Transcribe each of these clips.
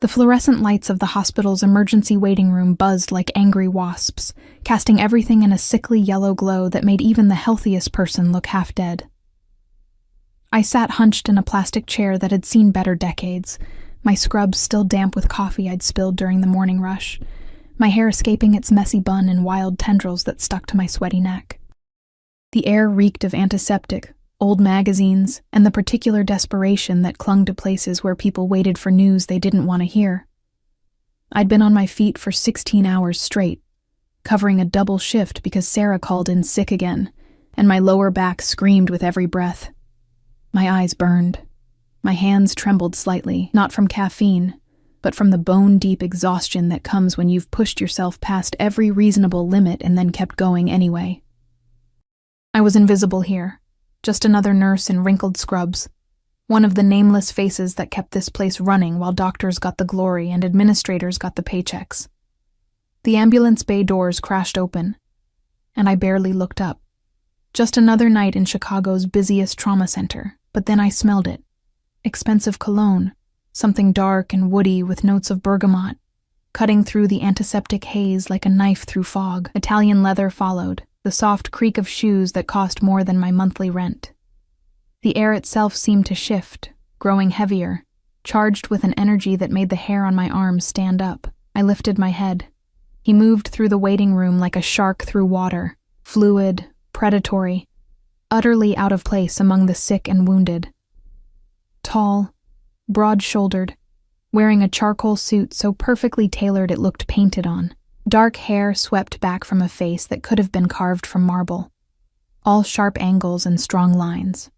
The fluorescent lights of the hospital's emergency waiting room buzzed like angry wasps, casting everything in a sickly yellow glow that made even the healthiest person look half dead. I sat hunched in a plastic chair that had seen better decades, my scrubs still damp with coffee I'd spilled during the morning rush, my hair escaping its messy bun in wild tendrils that stuck to my sweaty neck. The air reeked of antiseptic, old magazines, and the particular desperation that clung to places where people waited for news they didn't want to hear. I'd been on my feet for 16 hours straight, covering a double shift because Sarah called in sick again, and my lower back screamed with every breath. My eyes burned. My hands trembled slightly, not from caffeine, but from the bone-deep exhaustion that comes when you've pushed yourself past every reasonable limit and then kept going anyway. I was invisible here. Just another nurse in wrinkled scrubs, one of the nameless faces that kept this place running while doctors got the glory and administrators got the paychecks. The ambulance bay doors crashed open, and I barely looked up. Just another night in Chicago's busiest trauma center, but then I smelled it. Expensive cologne, something dark and woody with notes of bergamot, cutting through the antiseptic haze like a knife through fog. Italian leather followed, the soft creak of shoes that cost more than my monthly rent. The air itself seemed to shift, growing heavier, charged with an energy that made the hair on my arms stand up. I lifted my head. He moved through the waiting room like a shark through water, fluid, predatory, utterly out of place among the sick and wounded. Tall, broad-shouldered, wearing a charcoal suit so perfectly tailored it looked painted on. Dark hair swept back from a face that could have been carved from marble, all sharp angles and strong lines.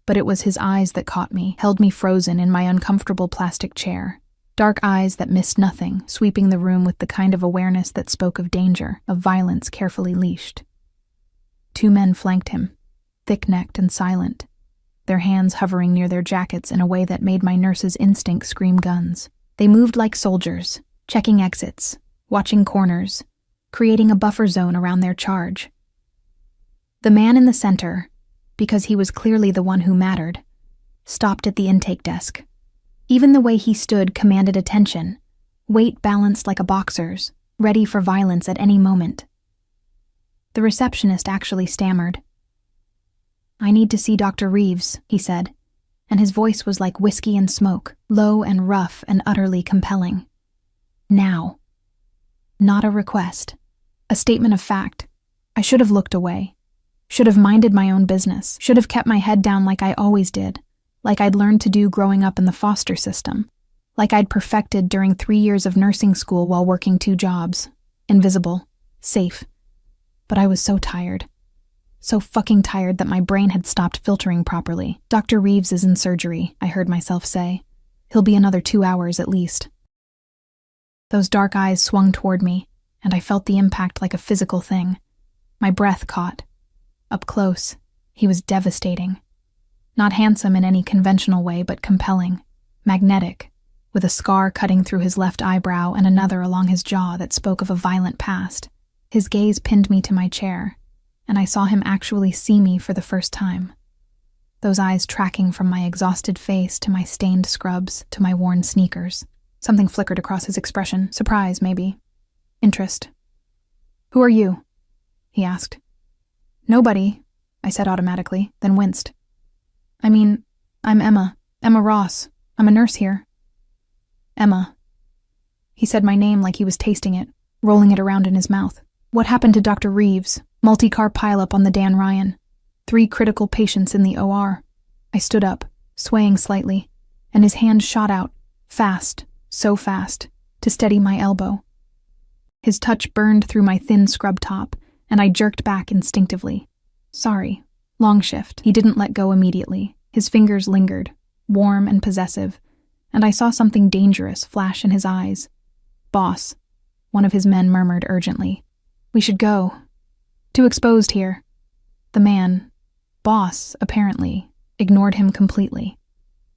But it was his eyes that caught me, held me frozen in my uncomfortable plastic chair. Dark eyes that missed nothing, sweeping the room with the kind of awareness that spoke of danger, of violence carefully leashed. 2 men flanked him, thick-necked and silent, their hands hovering near their jackets in a way that made my nurse's instinct scream guns. They moved like soldiers, checking exits, watching corners, creating a buffer zone around their charge. The man in the center, because he was clearly the one who mattered, stopped at the intake desk. Even the way he stood commanded attention, weight balanced like a boxer's, ready for violence at any moment. The receptionist actually stammered. "I need to see Dr. Reeves," he said, and his voice was like whiskey and smoke, low and rough and utterly compelling. Now. Not a request. A statement of fact. I should have looked away. Should have minded my own business. Should have kept my head down like I always did. Like I'd learned to do growing up in the foster system. Like I'd perfected during 3 years of nursing school while working 2 jobs. Invisible. Safe. But I was so tired. So fucking tired that my brain had stopped filtering properly. "Dr. Reeves is in surgery," I heard myself say. "He'll be another 2 hours at least." Those dark eyes swung toward me, and I felt the impact like a physical thing. My breath caught. Up close, he was devastating. Not handsome in any conventional way, but compelling, magnetic, with a scar cutting through his left eyebrow and another along his jaw that spoke of a violent past. His gaze pinned me to my chair, and I saw him actually see me for the first time. Those eyes tracking from my exhausted face to my stained scrubs to my worn sneakers. Something flickered across his expression. Surprise, maybe. Interest. "Who are you?" he asked. "Nobody," I said automatically, then winced. "I mean, I'm Emma Ross. I'm a nurse here." "Emma." He said my name like he was tasting it, rolling it around in his mouth. "What happened to Dr. Reeves? Multi-car pileup on the Dan Ryan. 3 critical patients in the OR." I stood up, swaying slightly, and his hand shot out, fast, so fast, to steady my elbow. His touch burned through my thin scrub top, and I jerked back instinctively. "Sorry. Long shift." He didn't let go immediately. His fingers lingered, warm and possessive, and I saw something dangerous flash in his eyes. "Boss," one of his men murmured urgently. "We should go. Too exposed here." The man, boss, apparently, ignored him completely.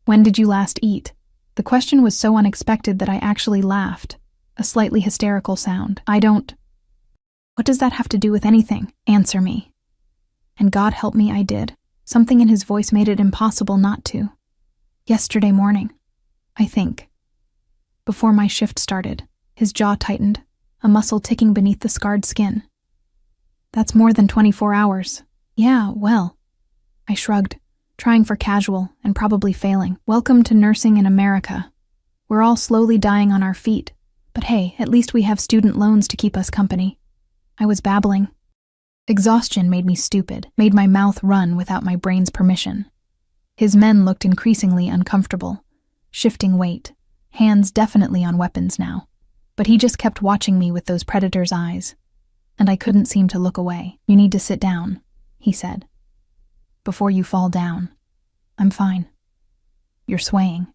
"When did you last eat?" The question was so unexpected that I actually laughed, a slightly hysterical sound. "I don't." "What does that have to do with anything? Answer me." And God help me, I did. Something in his voice made it impossible not to. "Yesterday morning, I think." Before my shift started, his jaw tightened, a muscle ticking beneath the scarred skin. That's more than 24 hours. Yeah, well. I shrugged, trying for casual and probably failing. Welcome to nursing in America. We're all slowly dying on our feet, but hey, at least we have student loans to keep us company. I was babbling. Exhaustion made me stupid, made my mouth run without my brain's permission. His men looked increasingly uncomfortable, shifting weight, hands definitely on weapons now. But he just kept watching me with those predator's eyes, and I couldn't seem to look away. You need to sit down, he said. Before you fall down. I'm fine. You're swaying.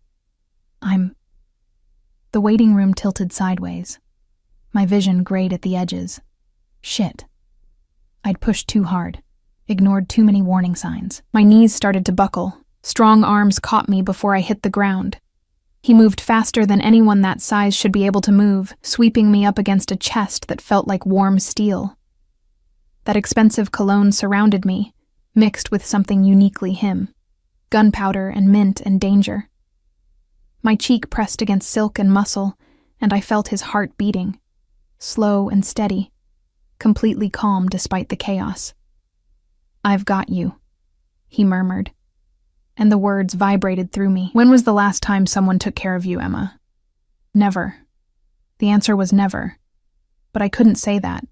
The waiting room tilted sideways. My vision grayed at the edges. Shit. I'd pushed too hard, ignored too many warning signs. My knees started to buckle. Strong arms caught me before I hit the ground. He moved faster than anyone that size should be able to move, sweeping me up against a chest that felt like warm steel. That expensive cologne surrounded me, mixed with something uniquely him. Gunpowder and mint and danger. My cheek pressed against silk and muscle, and I felt his heart beating. Slow and steady. Completely calm despite the chaos. I've got you, he murmured, and the words vibrated through me. When was the last time someone took care of you, Emma? Never. The answer was never. But I couldn't say that.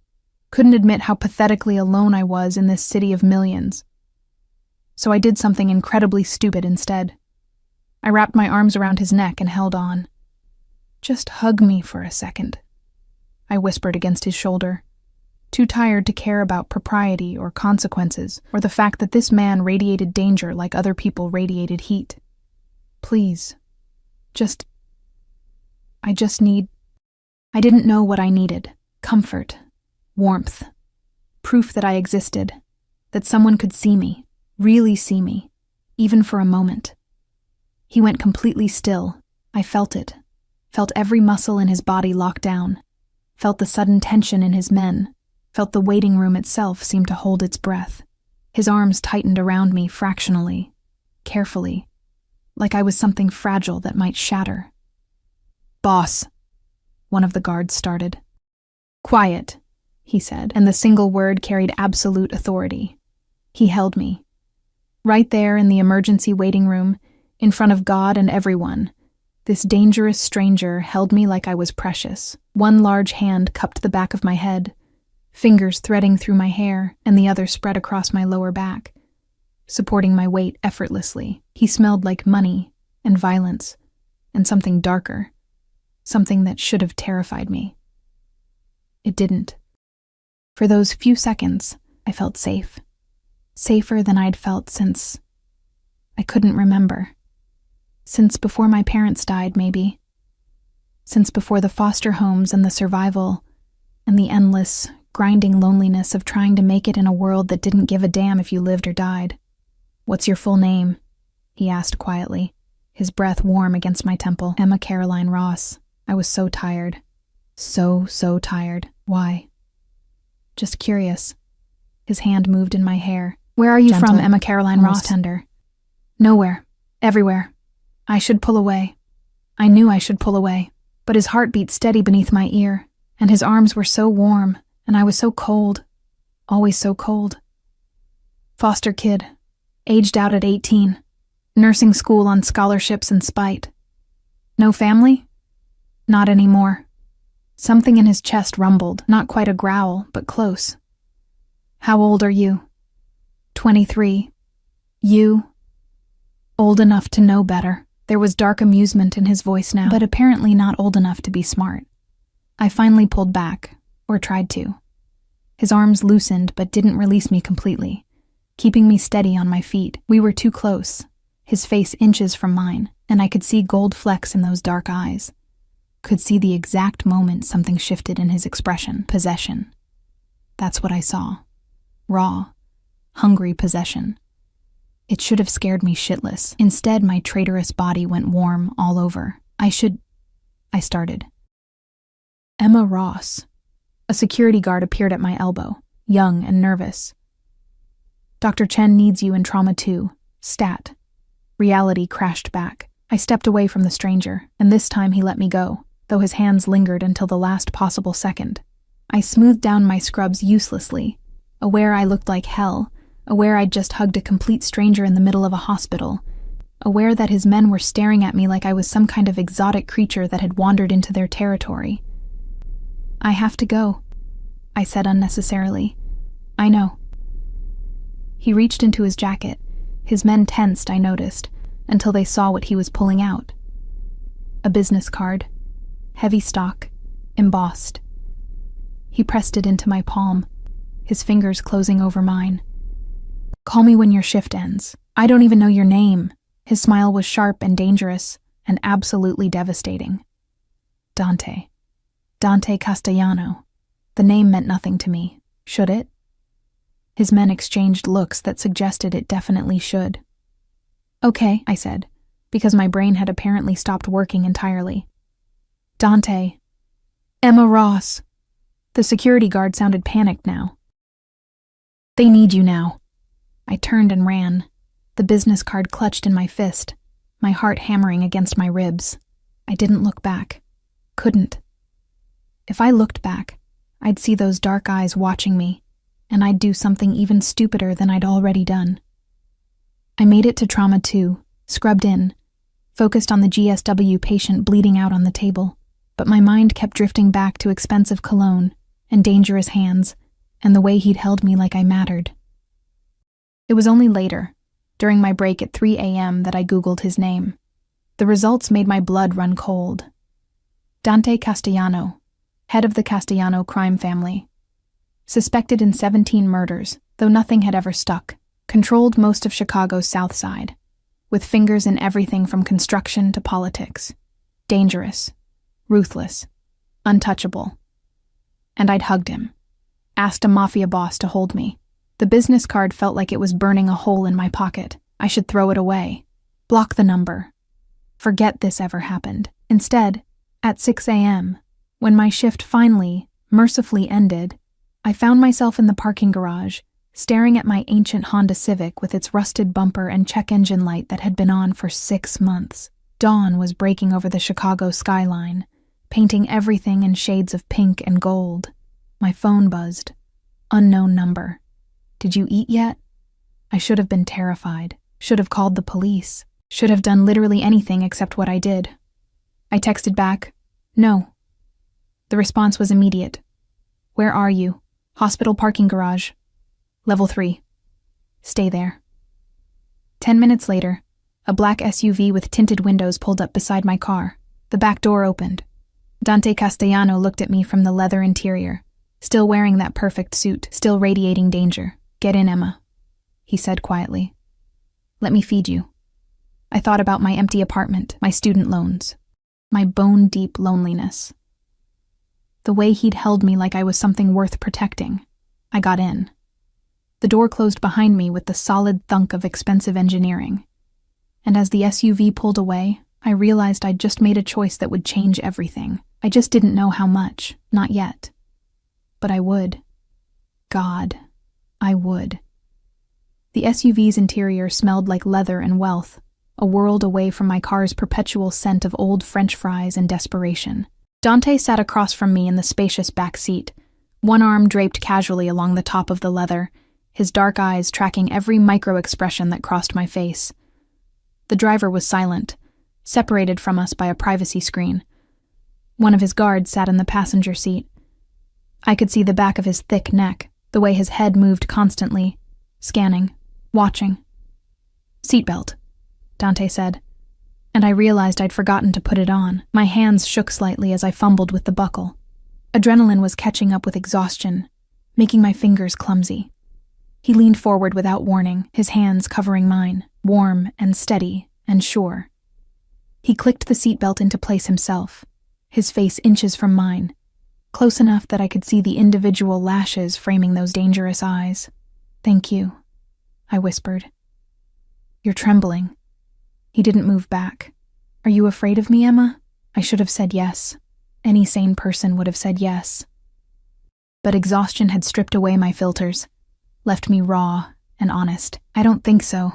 Couldn't admit how pathetically alone I was in this city of millions. So I did something incredibly stupid instead. I wrapped my arms around his neck and held on. Just hug me for a second, I whispered against his shoulder. Too tired to care about propriety or consequences, or the fact that this man radiated danger like other people radiated heat. Please. I didn't know what I needed. Comfort. Warmth. Proof that I existed. That someone could see me. Really see me. Even for a moment. He went completely still. I felt it. Felt every muscle in his body lock down. Felt the sudden tension in his men. Felt the waiting room itself seem to hold its breath. His arms tightened around me fractionally, carefully, like I was something fragile that might shatter. Boss, one of the guards started. Quiet, he said, and the single word carried absolute authority. He held me. Right there in the emergency waiting room, in front of God and everyone, this dangerous stranger held me like I was precious. One large hand cupped the back of my head, fingers threading through my hair, and the other spread across my lower back, supporting my weight effortlessly. He smelled like money and violence and something darker, something that should have terrified me. It didn't. For those few seconds, I felt safe. Safer than I'd felt since I couldn't remember. Since before my parents died, maybe. Since before the foster homes and the survival and the endless, grinding loneliness of trying to make it in a world that didn't give a damn if you lived or died. What's your full name? He asked quietly, his breath warm against my temple. Emma Caroline Ross. I was so tired. So tired. Why? Just curious. His hand moved in my hair. Where are you Gentle, from, Emma Caroline Ross? Tender. Nowhere. Everywhere. I should pull away. I knew I should pull away, but his heart beat steady beneath my ear, and his arms were so warm, and I was so cold. Always so cold. Foster kid. Aged out at 18. Nursing school on scholarships and spite. No family? Not anymore. Something in his chest rumbled, not quite a growl, but close. How old are you? 23. You? Old enough to know better. There was dark amusement in his voice now, but apparently not old enough to be smart. I finally pulled back, or tried to. His arms loosened but didn't release me completely, keeping me steady on my feet. We were too close, his face inches from mine, and I could see gold flecks in those dark eyes. Could see the exact moment something shifted in his expression. Possession. That's what I saw. Raw, hungry possession. It should have scared me shitless. Instead, my traitorous body went warm all over. I started. Emma Ross. A security guard appeared at my elbow, young and nervous. Dr. Chen needs you in trauma 2. Stat. Reality crashed back. I stepped away from the stranger, and this time he let me go. though his hands lingered until the last possible second. I smoothed down my scrubs uselessly, aware I looked like hell, aware I'd just hugged a complete stranger in the middle of a hospital, aware that his men were staring at me like I was some kind of exotic creature that had wandered into their territory. "I have to go," I said unnecessarily. "I know." He reached into his jacket. His men tensed, I noticed, until they saw what he was pulling out. A business card, heavy stock, embossed. He pressed it into my palm, his fingers closing over mine. "Call me when your shift ends. I don't even know your name." His smile was sharp and dangerous, and absolutely devastating. Dante. Dante Castellano. The name meant nothing to me. Should it? His men exchanged looks that suggested it definitely should. "Okay," I said, because my brain had apparently stopped working entirely. "Dante. Emma Ross." The security guard sounded panicked now. "They need you now." I turned and ran, the business card clutched in my fist, my heart hammering against my ribs. I didn't look back. Couldn't. If I looked back, I'd see those dark eyes watching me, and I'd do something even stupider than I'd already done. I made it to Trauma 2, scrubbed in, focused on the GSW patient bleeding out on the table, but my mind kept drifting back to expensive cologne and dangerous hands and the way he'd held me like I mattered. It was only later, during my break at 3 a.m., that I Googled his name. The results made my blood run cold. Dante Castellano, head of the Castellano crime family. Suspected in 17 murders, though nothing had ever stuck. Controlled most of Chicago's South Side, with fingers in everything from construction to politics. Dangerous, ruthless, untouchable. And I'd hugged him. Asked a Mafia boss to hold me. The business card felt like it was burning a hole in my pocket. I should throw it away. Block the number. Forget this ever happened. Instead, at 6 a.m., when my shift finally, mercifully ended, I found myself in the parking garage, staring at my ancient Honda Civic with its rusted bumper and check engine light that had been on for 6 months. Dawn was breaking over the Chicago skyline, painting everything in shades of pink and gold. My phone buzzed. Unknown number. "Did you eat yet?" I should have been terrified, should have called the police, should have done literally anything except what I did. I texted back, "No." The response was immediate. "Where are you?" "Hospital parking garage. Level 3. Stay there." 10 minutes later, a black SUV with tinted windows pulled up beside my car. The back door opened. Dante Castellano looked at me from the leather interior, still wearing that perfect suit, still radiating danger. "Get in, Emma," he said quietly. "Let me feed you." I thought about my empty apartment, my student loans, my bone-deep loneliness. The way he'd held me like I was something worth protecting. I got in. The door closed behind me with the solid thunk of expensive engineering. And as the SUV pulled away, I realized I'd just made a choice that would change everything. I just didn't know how much, not yet. But I would. God, I would. The SUV's interior smelled like leather and wealth, a world away from my car's perpetual scent of old French fries and desperation. Dante sat across from me in the spacious back seat, one arm draped casually along the top of the leather, his dark eyes tracking every micro-expression that crossed my face. The driver was silent, separated from us by a privacy screen. One of his guards sat in the passenger seat. I could see the back of his thick neck, the way his head moved constantly, scanning, watching. "Seatbelt," Dante said, and I realized I'd forgotten to put it on. My hands shook slightly as I fumbled with the buckle. Adrenaline was catching up with exhaustion, making my fingers clumsy. He leaned forward without warning, his hands covering mine, warm and steady and sure. He clicked the seatbelt into place himself, his face inches from mine, close enough that I could see the individual lashes framing those dangerous eyes. "Thank you," I whispered. "You're trembling." He didn't move back. "Are you afraid of me, Emma?" I should have said yes. Any sane person would have said yes. But exhaustion had stripped away my filters, left me raw and honest. "I don't think so.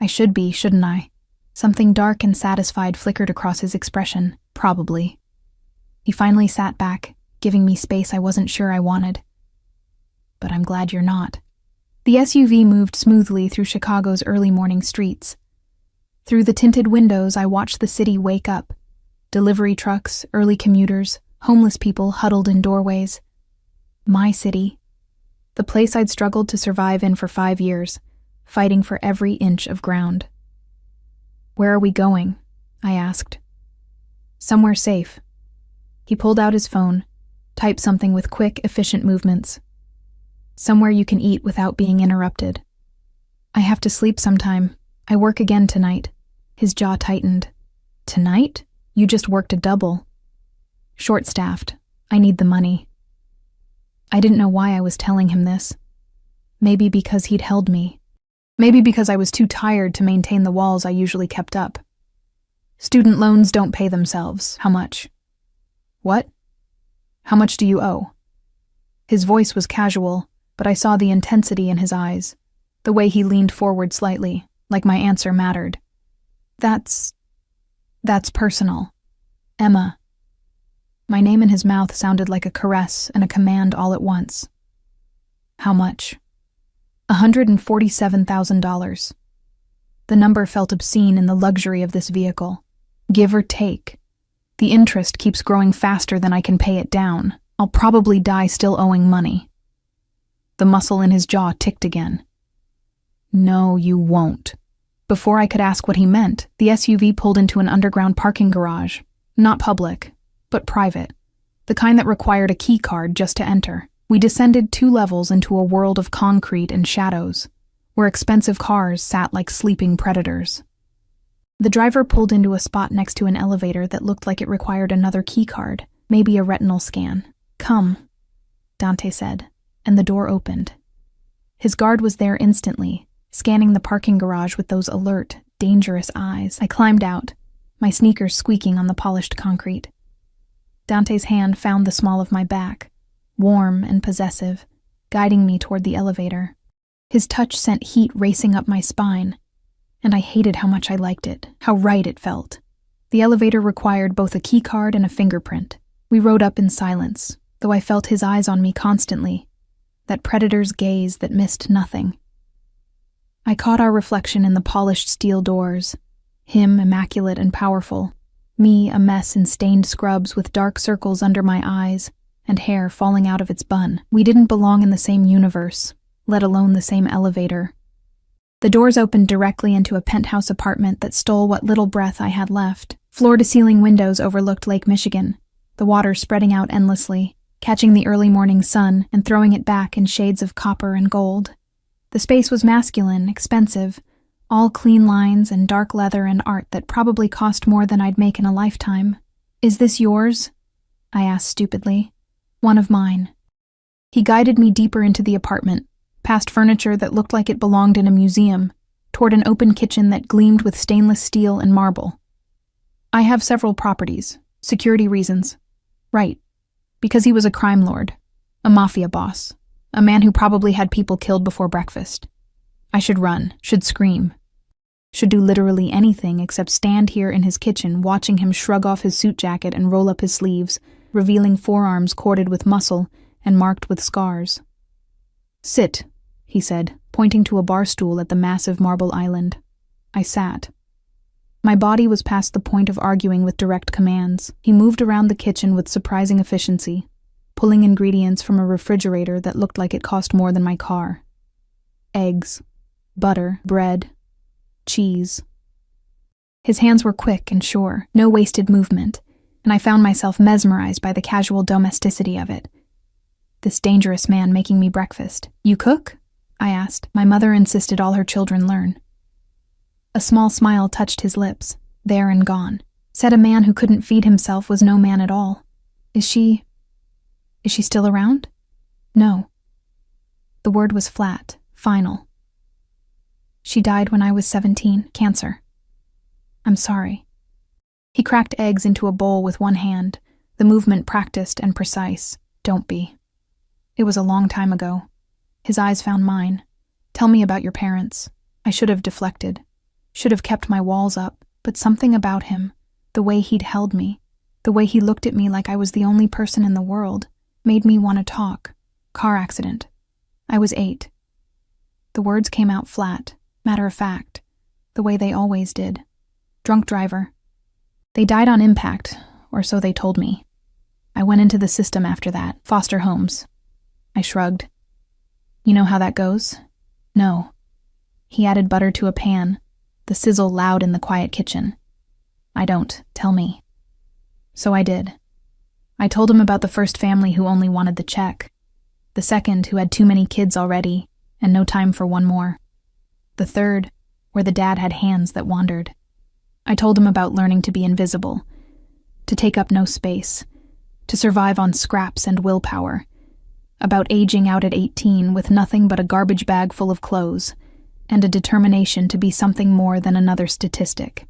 I should be, shouldn't I?" Something dark and satisfied flickered across his expression. "Probably." He finally sat back, giving me space I wasn't sure I wanted. But I'm glad you're not. The SUV moved smoothly through Chicago's early morning streets. Through the tinted windows, I watched the city wake up. Delivery trucks, early commuters, homeless people huddled in doorways. My city. The place I'd struggled to survive in for 5 years, fighting for every inch of ground. Where are we going? I asked. Somewhere safe. He pulled out his phone, typed something with quick, efficient movements. Somewhere you can eat without being interrupted. I have to sleep sometime. I work again tonight. His jaw tightened. Tonight? You just worked a double. Short-staffed. I need the money. I didn't know why I was telling him this. Maybe because he'd held me. Maybe because I was too tired to maintain the walls I usually kept up. Student loans don't pay themselves. How much? What? How much do you owe? His voice was casual, but I saw the intensity in his eyes, the way he leaned forward slightly, like my answer mattered. That's personal. Emma. My name in his mouth sounded like a caress and a command all at once. How much? $147,000. The number felt obscene in the luxury of this vehicle. Give or take. The interest keeps growing faster than I can pay it down. I'll probably die still owing money. The muscle in his jaw ticked again. No, you won't. Before I could ask what he meant, the SUV pulled into an underground parking garage. Not public, but private. The kind that required a key card just to enter. We descended 2 levels into a world of concrete and shadows, where expensive cars sat like sleeping predators. The driver pulled into a spot next to an elevator that looked like it required another key card, maybe a retinal scan. Come, Dante said, and the door opened. His guard was there instantly, scanning the parking garage with those alert, dangerous eyes. I climbed out, my sneakers squeaking on the polished concrete. Dante's hand found the small of my back, warm and possessive, guiding me toward the elevator. His touch sent heat racing up my spine, and I hated how much I liked it, how right it felt. The elevator required both a key card and a fingerprint. We rode up in silence, though I felt his eyes on me constantly, that predator's gaze that missed nothing. I caught our reflection in the polished steel doors, him immaculate and powerful, me a mess in stained scrubs with dark circles under my eyes and hair falling out of its bun. We didn't belong in the same universe, let alone the same elevator. The doors opened directly into a penthouse apartment that stole what little breath I had left. Floor-to-ceiling windows overlooked Lake Michigan, the water spreading out endlessly, catching the early morning sun and throwing it back in shades of copper and gold. The space was masculine, expensive, all clean lines and dark leather and art that probably cost more than I'd make in a lifetime. Is this yours? I asked stupidly. One of mine. He guided me deeper into the apartment, past furniture that looked like it belonged in a museum, toward an open kitchen that gleamed with stainless steel and marble. I have several properties. Security reasons. Right. Because he was a crime lord. A mafia boss. A man who probably had people killed before breakfast. I should run. Should scream. Should do literally anything except stand here in his kitchen watching him shrug off his suit jacket and roll up his sleeves, revealing forearms corded with muscle and marked with scars. Sit, he said, pointing to a bar stool at the massive marble island. I sat. My body was past the point of arguing with direct commands. He moved around the kitchen with surprising efficiency, pulling ingredients from a refrigerator that looked like it cost more than my car. Eggs, butter, bread, cheese. His hands were quick and sure, no wasted movement, and I found myself mesmerized by the casual domesticity of it. This dangerous man making me breakfast. You cook? I asked. My mother insisted all her children learn. A small smile touched his lips, there and gone. Said a man who couldn't feed himself was no man at all. Is she still around? No. The word was flat, final. She died when I was 17, cancer. I'm sorry. He cracked eggs into a bowl with one hand, the movement practiced and precise. Don't be. It was a long time ago. His eyes found mine. Tell me about your parents. I should have deflected. Should have kept my walls up, but something about him, the way he'd held me, The way he looked at me like I was the only person in the world made me want to talk. Car accident. I was 8. The words came out flat, matter of fact, the way they always did. Drunk driver. They died on impact, or so they told me. I went into the system after that, foster homes. I shrugged. You know how that goes? No. He added butter to a pan, the sizzle loud in the quiet kitchen. I don't. Tell me. So I did. I told him about the first family who only wanted the check, the second who had too many kids already and no time for one more, the third where the dad had hands that wandered. I told him about learning to be invisible, to take up no space, to survive on scraps and willpower, about aging out at 18 with nothing but a garbage bag full of clothes and a determination to be something more than another statistic.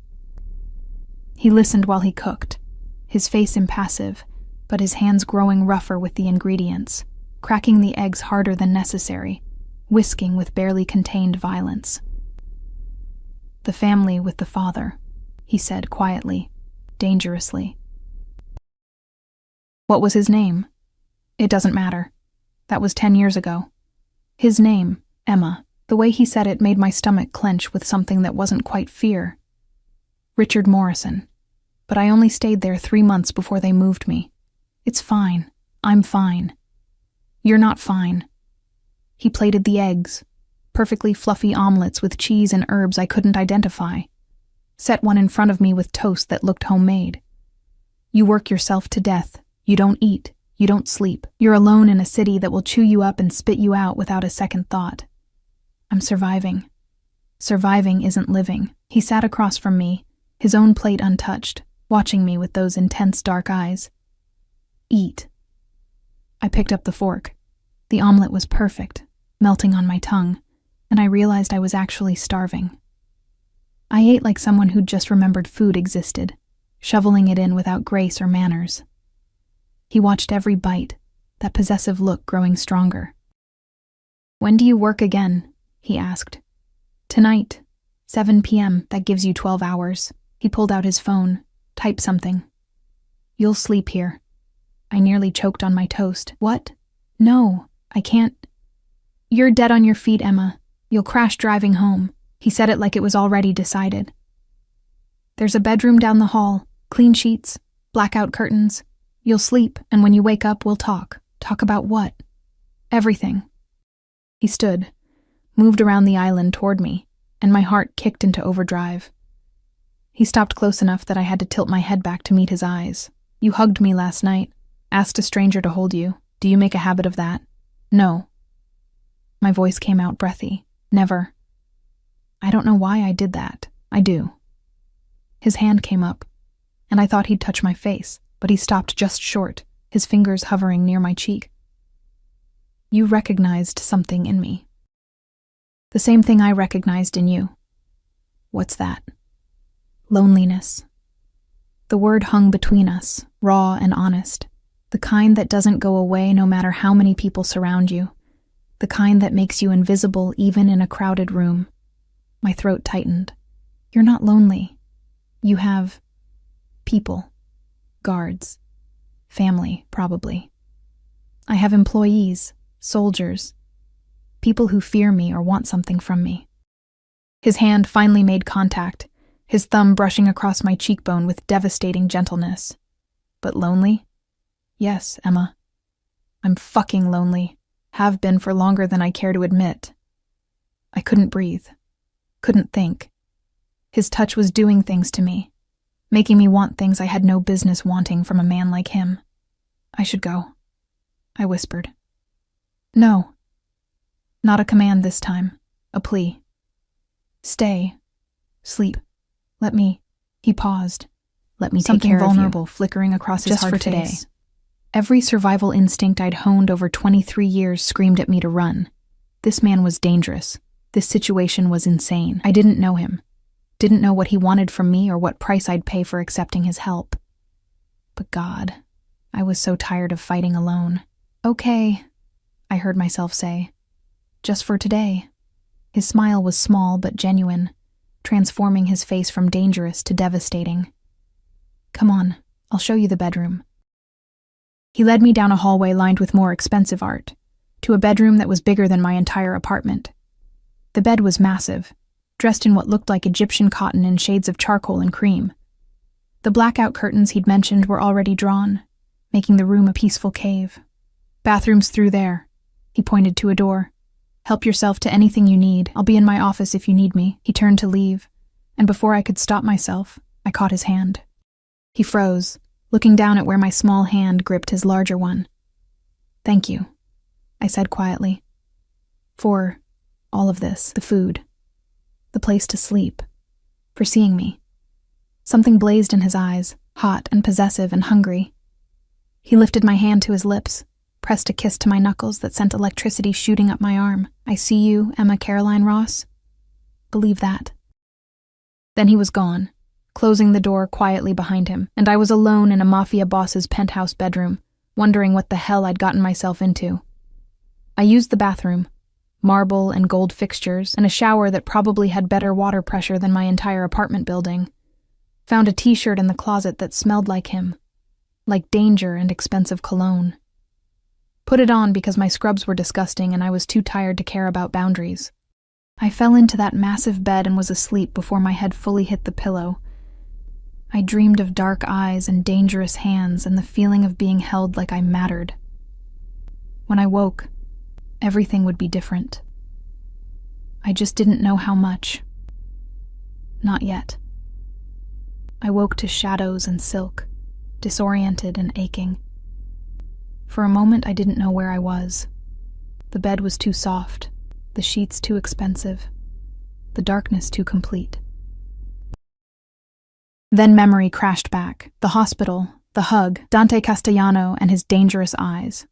He listened while he cooked, his face impassive, but his hands growing rougher with the ingredients, cracking the eggs harder than necessary, whisking with barely contained violence. The family with the father, he said quietly, dangerously. What was his name? It doesn't matter. That was 10 years ago. His name, Emma. The way he said it made my stomach clench with something that wasn't quite fear. Richard Morrison. But I only stayed there 3 months before they moved me. It's fine. I'm fine. You're not fine. He plated the eggs, perfectly fluffy omelets with cheese and herbs I couldn't identify. Set one in front of me with toast that looked homemade. You work yourself to death. You don't eat. You don't sleep. You're alone in a city that will chew you up and spit you out without a second thought. I'm surviving. Surviving isn't living. He sat across from me, his own plate untouched, watching me with those intense dark eyes. Eat. I picked up the fork. The omelet was perfect, melting on my tongue, and I realized I was actually starving. I ate like someone who'd just remembered food existed, shoveling it in without grace or manners. He watched every bite, that possessive look growing stronger. When do you work again? He asked. Tonight, 7 p.m., that gives you 12 hours. He pulled out his phone, typed something. You'll sleep here. I nearly choked on my toast. What? No, I can't. You're dead on your feet, Emma. You'll crash driving home. He said it like it was already decided. There's a bedroom down the hall, clean sheets, blackout curtains. You'll sleep, and when you wake up, we'll talk. Talk about what? Everything. He stood, moved around the island toward me, and my heart kicked into overdrive. He stopped close enough that I had to tilt my head back to meet his eyes. You hugged me last night, asked a stranger to hold you. Do you make a habit of that? No. My voice came out breathy. Never. I don't know why I did that. I do. His hand came up, and I thought he'd touch my face, but he stopped just short, his fingers hovering near my cheek. You recognized something in me. The same thing I recognized in you. What's that? Loneliness. The word hung between us, raw and honest, the kind that doesn't go away no matter how many people surround you, the kind that makes you invisible even in a crowded room. My throat tightened. You're not lonely. You have people, guards, family, probably. I have employees, soldiers, people who fear me or want something from me. His hand finally made contact, his thumb brushing across my cheekbone with devastating gentleness. But lonely? Yes, Emma. I'm fucking lonely. Have been for longer than I care to admit. I couldn't breathe. Couldn't think. His touch was doing things to me, making me want things I had no business wanting from a man like him. I should go, I whispered. No. Not a command this time. A plea. Stay. Sleep. Let me. He paused. Let me take care of you. Something vulnerable flickering across his hard face. Just for today. Every survival instinct I'd honed over 23 years screamed at me to run. This man was dangerous. This situation was insane. I didn't know him. Didn't know what he wanted from me or what price I'd pay for accepting his help. But God, I was so tired of fighting alone. Okay, I heard myself say. Just for today. His smile was small but genuine, transforming his face from dangerous to devastating. Come on, I'll show you the bedroom." He led me down a hallway lined with more expensive art, to a bedroom that was bigger than my entire apartment. The bed was massive, dressed in what looked like Egyptian cotton in shades of charcoal and cream. The blackout curtains he'd mentioned were already drawn, making the room a peaceful cave. "Bathroom's through there." He pointed to a door. "Help yourself to anything you need. I'll be in my office if you need me." He turned to leave, and before I could stop myself, I caught his hand. He froze, looking down at where my small hand gripped his larger one. "Thank you," I said quietly. "For all of this, the food, the place to sleep, for seeing me." Something blazed in his eyes, hot and possessive and hungry. He lifted my hand to his lips, pressed a kiss to my knuckles that sent electricity shooting up my arm. "I see you, Emma Caroline Ross. Believe that." Then he was gone, closing the door quietly behind him, and I was alone in a Mafia boss's penthouse bedroom, wondering what the hell I'd gotten myself into. I used the bathroom, marble and gold fixtures, and a shower that probably had better water pressure than my entire apartment building. Found a t-shirt in the closet that smelled like him, like danger and expensive cologne. Put it on because my scrubs were disgusting and I was too tired to care about boundaries. I fell into that massive bed and was asleep before my head fully hit the pillow. I dreamed of dark eyes and dangerous hands and the feeling of being held like I mattered. When I woke, everything would be different. I just didn't know how much. Not yet. I woke to shadows and silk, disoriented and aching. For a moment, I didn't know where I was. The bed was too soft, the sheets too expensive, the darkness too complete. Then memory crashed back. The hospital, the hug, Dante Castellano and his dangerous eyes.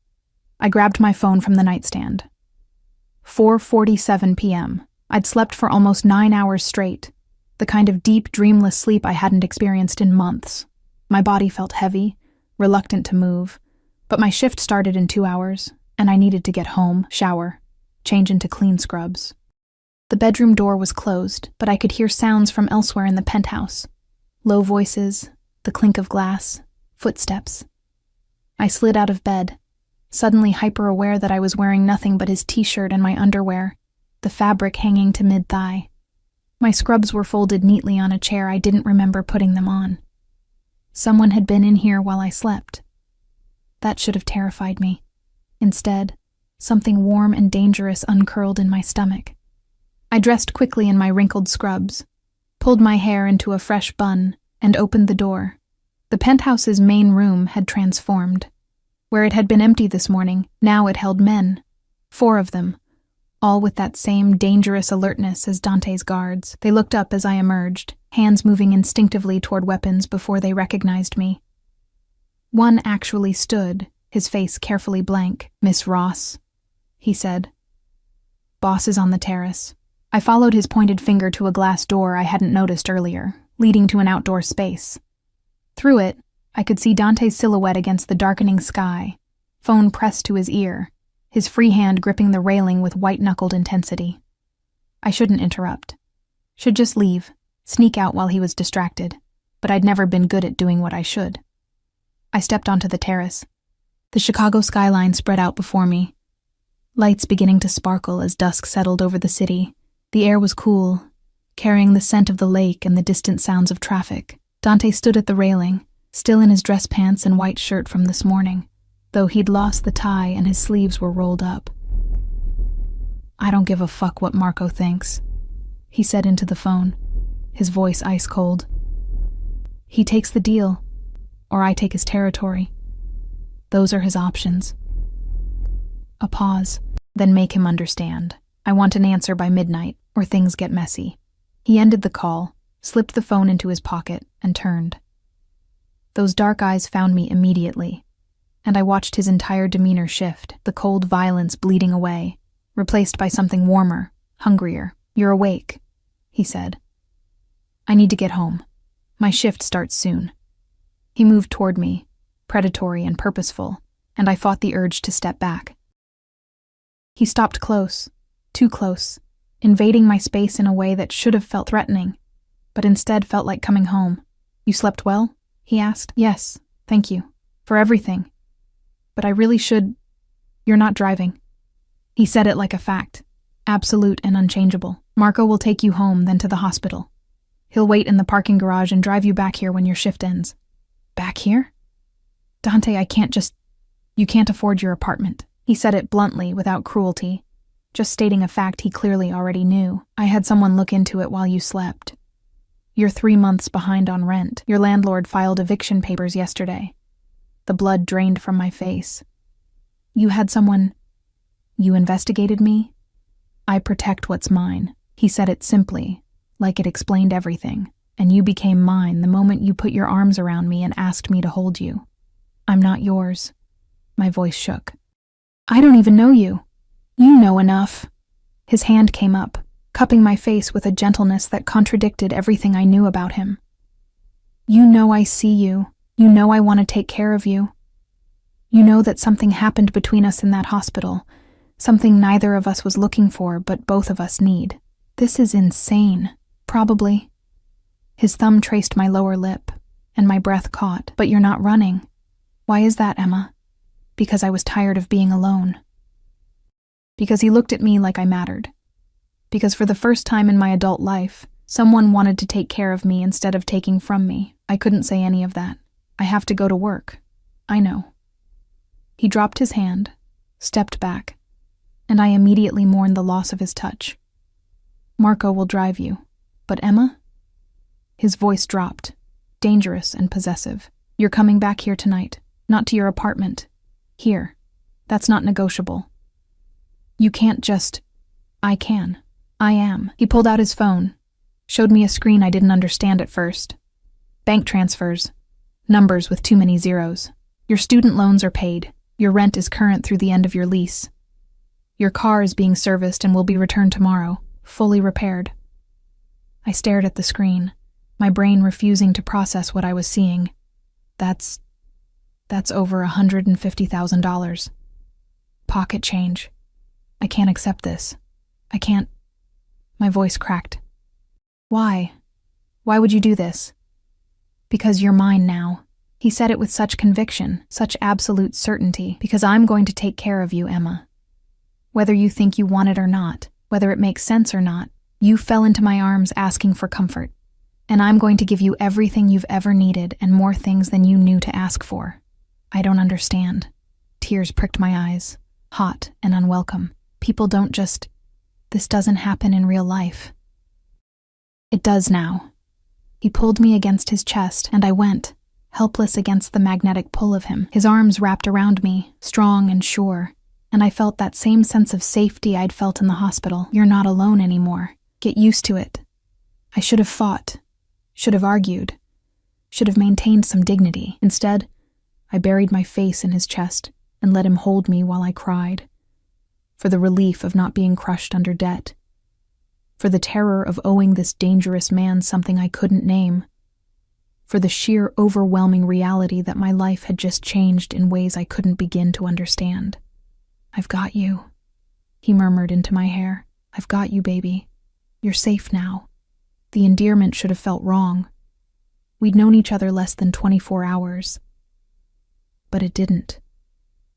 I grabbed my phone from the nightstand. 4:47 p.m. I'd slept for almost 9 hours straight, the kind of deep, dreamless sleep I hadn't experienced in months. My body felt heavy, reluctant to move, but my shift started in 2 hours, and I needed to get home, shower, change into clean scrubs. The bedroom door was closed, but I could hear sounds from elsewhere in the penthouse. Low voices, the clink of glass, footsteps. I slid out of bed, suddenly hyper-aware that I was wearing nothing but his t-shirt and my underwear, the fabric hanging to mid-thigh. My scrubs were folded neatly on a chair. I didn't remember putting them on. Someone had been in here while I slept. That should have terrified me. Instead, something warm and dangerous uncurled in my stomach. I dressed quickly in my wrinkled scrubs, pulled my hair into a fresh bun, and opened the door. The penthouse's main room had transformed. Where it had been empty this morning, now it held men. 4 of them, all with that same dangerous alertness as Dante's guards. They looked up as I emerged, hands moving instinctively toward weapons before they recognized me. One actually stood, his face carefully blank. "Miss Ross," he said. "Boss is on the terrace." I followed his pointed finger to a glass door I hadn't noticed earlier, leading to an outdoor space. Through it, I could see Dante's silhouette against the darkening sky, phone pressed to his ear, his free hand gripping the railing with white-knuckled intensity. I shouldn't interrupt. Should just leave, sneak out while he was distracted, but I'd never been good at doing what I should. I stepped onto the terrace. The Chicago skyline spread out before me, lights beginning to sparkle as dusk settled over the city. The air was cool, carrying the scent of the lake and the distant sounds of traffic. Dante stood at the railing, still in his dress pants and white shirt from this morning, though he'd lost the tie and his sleeves were rolled up. "I don't give a fuck what Marco thinks," he said into the phone, his voice ice cold. "He takes the deal, or I take his territory. Those are his options." A pause, then make him understand. "I want an answer by midnight, or things get messy." He ended the call, slipped the phone into his pocket, and turned. Those dark eyes found me immediately, and I watched his entire demeanor shift, the cold violence bleeding away, replaced by something warmer, hungrier. "You're awake," he said. "I need to get home. My shift starts soon." He moved toward me, predatory and purposeful, and I fought the urge to step back. He stopped close, too close, invading my space in a way that should have felt threatening, but instead felt like coming home. "You slept well?" he asked. "Yes," Thank you. For everything. But I really should. You're not driving. He said it like a fact. Absolute and unchangeable. Marco will take you home, then to the hospital. He'll wait in the parking garage and drive you back here when your shift ends. Back here? Dante, You can't afford your apartment. He said it bluntly, without cruelty. Just stating a fact he clearly already knew. I had someone look into it while you slept. You're 3 months behind on rent. Your landlord filed eviction papers yesterday. The blood drained from my face. You investigated me? I protect what's mine. He said it simply, like it explained everything, and you became mine the moment you put your arms around me and asked me to hold you. I'm not yours. My voice shook. I don't even know you. You know enough. His hand came up, cupping my face with a gentleness that contradicted everything I knew about him. You know I see you. You know I want to take care of you. You know that something happened between us in that hospital, something neither of us was looking for but both of us need. This is insane. Probably. His thumb traced my lower lip, and my breath caught. But you're not running. Why is that, Emma? Because I was tired of being alone. Because he looked at me like I mattered. Because for the first time in my adult life, someone wanted to take care of me instead of taking from me. I couldn't say any of that. I have to go to work. I know. He dropped his hand, stepped back, and I immediately mourned the loss of his touch. Marco will drive you. But Emma? His voice dropped, dangerous and possessive. You're coming back here tonight, not to your apartment. Here. That's not negotiable. You can't just... I can. I am. He pulled out his phone, showed me a screen I didn't understand at first. Bank transfers. Numbers with too many zeros. Your student loans are paid. Your rent is current through the end of your lease. Your car is being serviced and will be returned tomorrow, fully repaired. I stared at the screen, my brain refusing to process what I was seeing. That's over $150,000. Pocket change. I can't accept this. I can't. My voice cracked. Why? Why would you do this? Because you're mine now. He said it with such conviction, such absolute certainty. Because I'm going to take care of you, Emma. Whether you think you want it or not, whether it makes sense or not, you fell into my arms asking for comfort. And I'm going to give you everything you've ever needed and more things than you knew to ask for. I don't understand. Tears pricked my eyes, hot and unwelcome. People don't just... This doesn't happen in real life. It does now. He pulled me against his chest, and I went, helpless against the magnetic pull of him. His arms wrapped around me, strong and sure, and I felt that same sense of safety I'd felt in the hospital. You're not alone anymore. Get used to it. I should have fought, should have argued, should have maintained some dignity. Instead, I buried my face in his chest and let him hold me while I cried. For the relief of not being crushed under debt. For the terror of owing this dangerous man something I couldn't name. For the sheer overwhelming reality that my life had just changed in ways I couldn't begin to understand. I've got you, he murmured into my hair. I've got you, baby. You're safe now. The endearment should have felt wrong. We'd known each other less than 24 hours. But it didn't.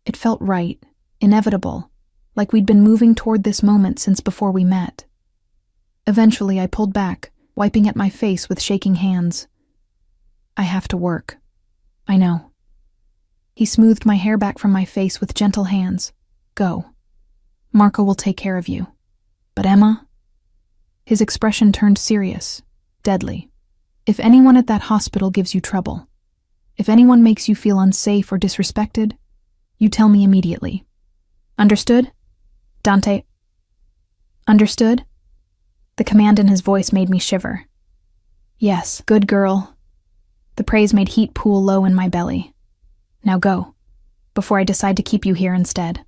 It felt right, inevitable, like we'd been moving toward this moment since before we met. Eventually, I pulled back, wiping at my face with shaking hands. I have to work. I know. He smoothed my hair back from my face with gentle hands. Go. Marco will take care of you. But Emma? His expression turned serious, deadly. If anyone at that hospital gives you trouble, if anyone makes you feel unsafe or disrespected, you tell me immediately. Understood? Dante. Understood? The command in his voice made me shiver. Yes, good girl. The praise made heat pool low in my belly. Now go, before I decide to keep you here instead.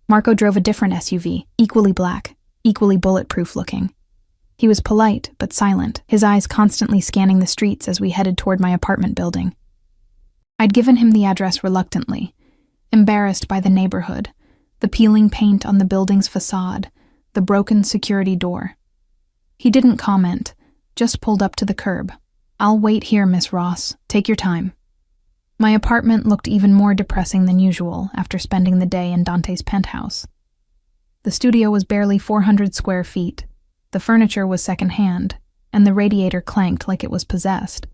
Marco drove a different SUV, equally black, equally bulletproof looking. He was polite, but silent, his eyes constantly scanning the streets as we headed toward my apartment building. I'd given him the address reluctantly, embarrassed by the neighborhood, the peeling paint on the building's facade, the broken security door. He didn't comment, just pulled up to the curb. I'll wait here, Miss Ross. Take your time. My apartment looked even more depressing than usual after spending the day in Dante's penthouse. The studio was barely 400 square feet, the furniture was secondhand, and the radiator clanked like it was possessed.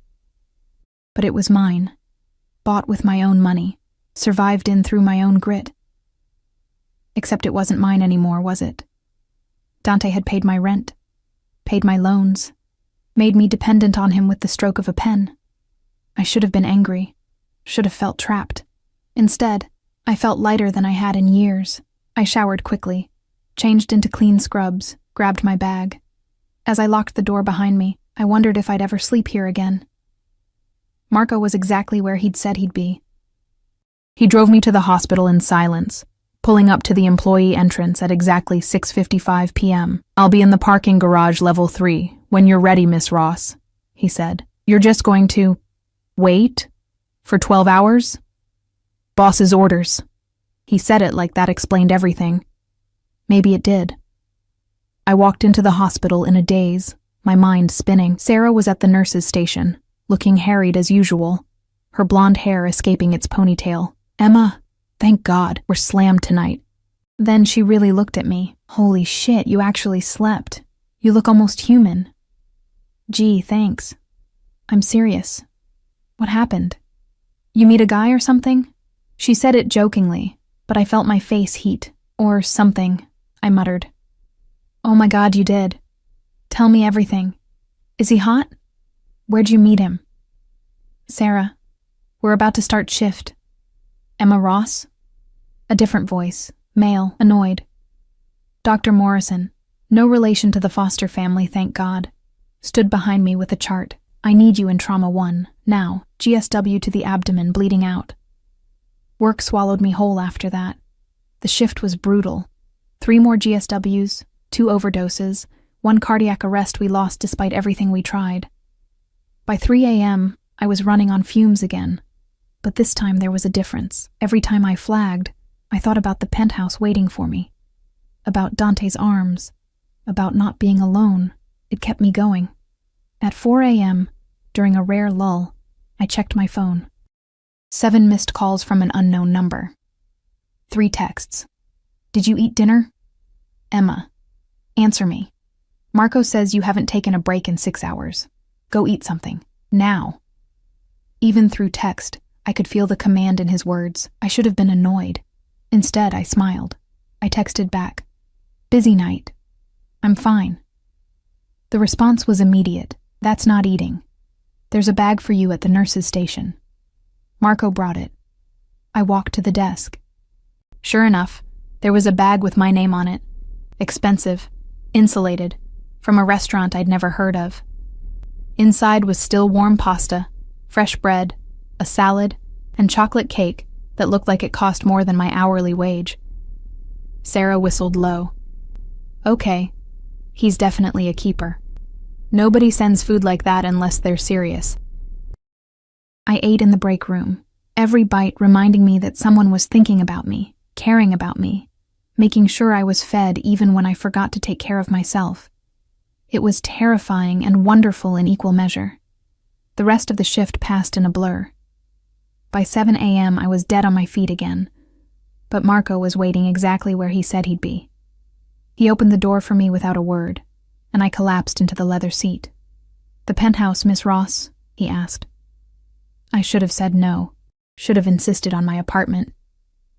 But it was mine, bought with my own money, survived in through my own grit. Except it wasn't mine anymore, was it? Dante had paid my rent, paid my loans, made me dependent on him with the stroke of a pen. I should have been angry, should have felt trapped. Instead, I felt lighter than I had in years. I showered quickly, changed into clean scrubs, grabbed my bag. As I locked the door behind me, I wondered if I'd ever sleep here again. Marco was exactly where he'd said he'd be. He drove me to the hospital in silence, pulling up to the employee entrance at exactly 6:55 p.m. "I'll be in the parking garage level 3. When you're ready, Miss Ross," he said. "You're just going to wait for 12 hours? Boss's orders." He said it like that explained everything. Maybe it did. I walked into the hospital in a daze, my mind spinning. Sarah was at the nurse's station, looking harried as usual, her blonde hair escaping its ponytail. "Emma, thank God, we're slammed tonight." Then she really looked at me. "Holy shit, you actually slept. You look almost human." "Gee, thanks. I'm serious. What happened? You meet a guy or something?" She said it jokingly, but I felt my face heat. "Or something," I muttered. "Oh my God, you did. Tell me everything. Is he hot? Where'd you meet him?" "Sarah, we're about to start shift." "Emma Ross?" A different voice, male, annoyed. "Dr. Morrison, no relation to the Foster family, thank God," stood behind me with a chart. "I need you in Trauma 1, now, GSW to the abdomen, bleeding out." Work swallowed me whole after that. The shift was brutal. 3 more GSWs, 2 overdoses, 1 cardiac arrest we lost despite everything we tried. By 3 a.m., I was running on fumes again. But this time there was a difference. Every time I flagged, I thought about the penthouse waiting for me. About Dante's arms. About not being alone. It kept me going. At 4 a.m., during a rare lull, I checked my phone. 7 missed calls from an unknown number. 3 texts. "Did you eat dinner? Emma. Answer me. Marco says you haven't taken a break in 6 hours. Go eat something. Now." Even through text, I could feel the command in his words. I should have been annoyed. Instead, I smiled. I texted back. "Busy night. I'm fine." The response was immediate. "That's not eating. There's a bag for you at the nurse's station." Marco brought it. I walked to the desk. Sure enough, there was a bag with my name on it. Expensive, insulated, from a restaurant I'd never heard of. Inside was still warm pasta, fresh bread, a salad, and chocolate cake that looked like it cost more than my hourly wage. Sarah whistled low. "Okay, he's definitely a keeper. Nobody sends food like that unless they're serious." I ate in the break room, every bite reminding me that someone was thinking about me, caring about me, making sure I was fed even when I forgot to take care of myself. It was terrifying and wonderful in equal measure. The rest of the shift passed in a blur. By 7 a.m., I was dead on my feet again, but Marco was waiting exactly where he said he'd be. He opened the door for me without a word, and I collapsed into the leather seat. "The penthouse, Miss Ross?" he asked. I should have said no, should have insisted on my apartment,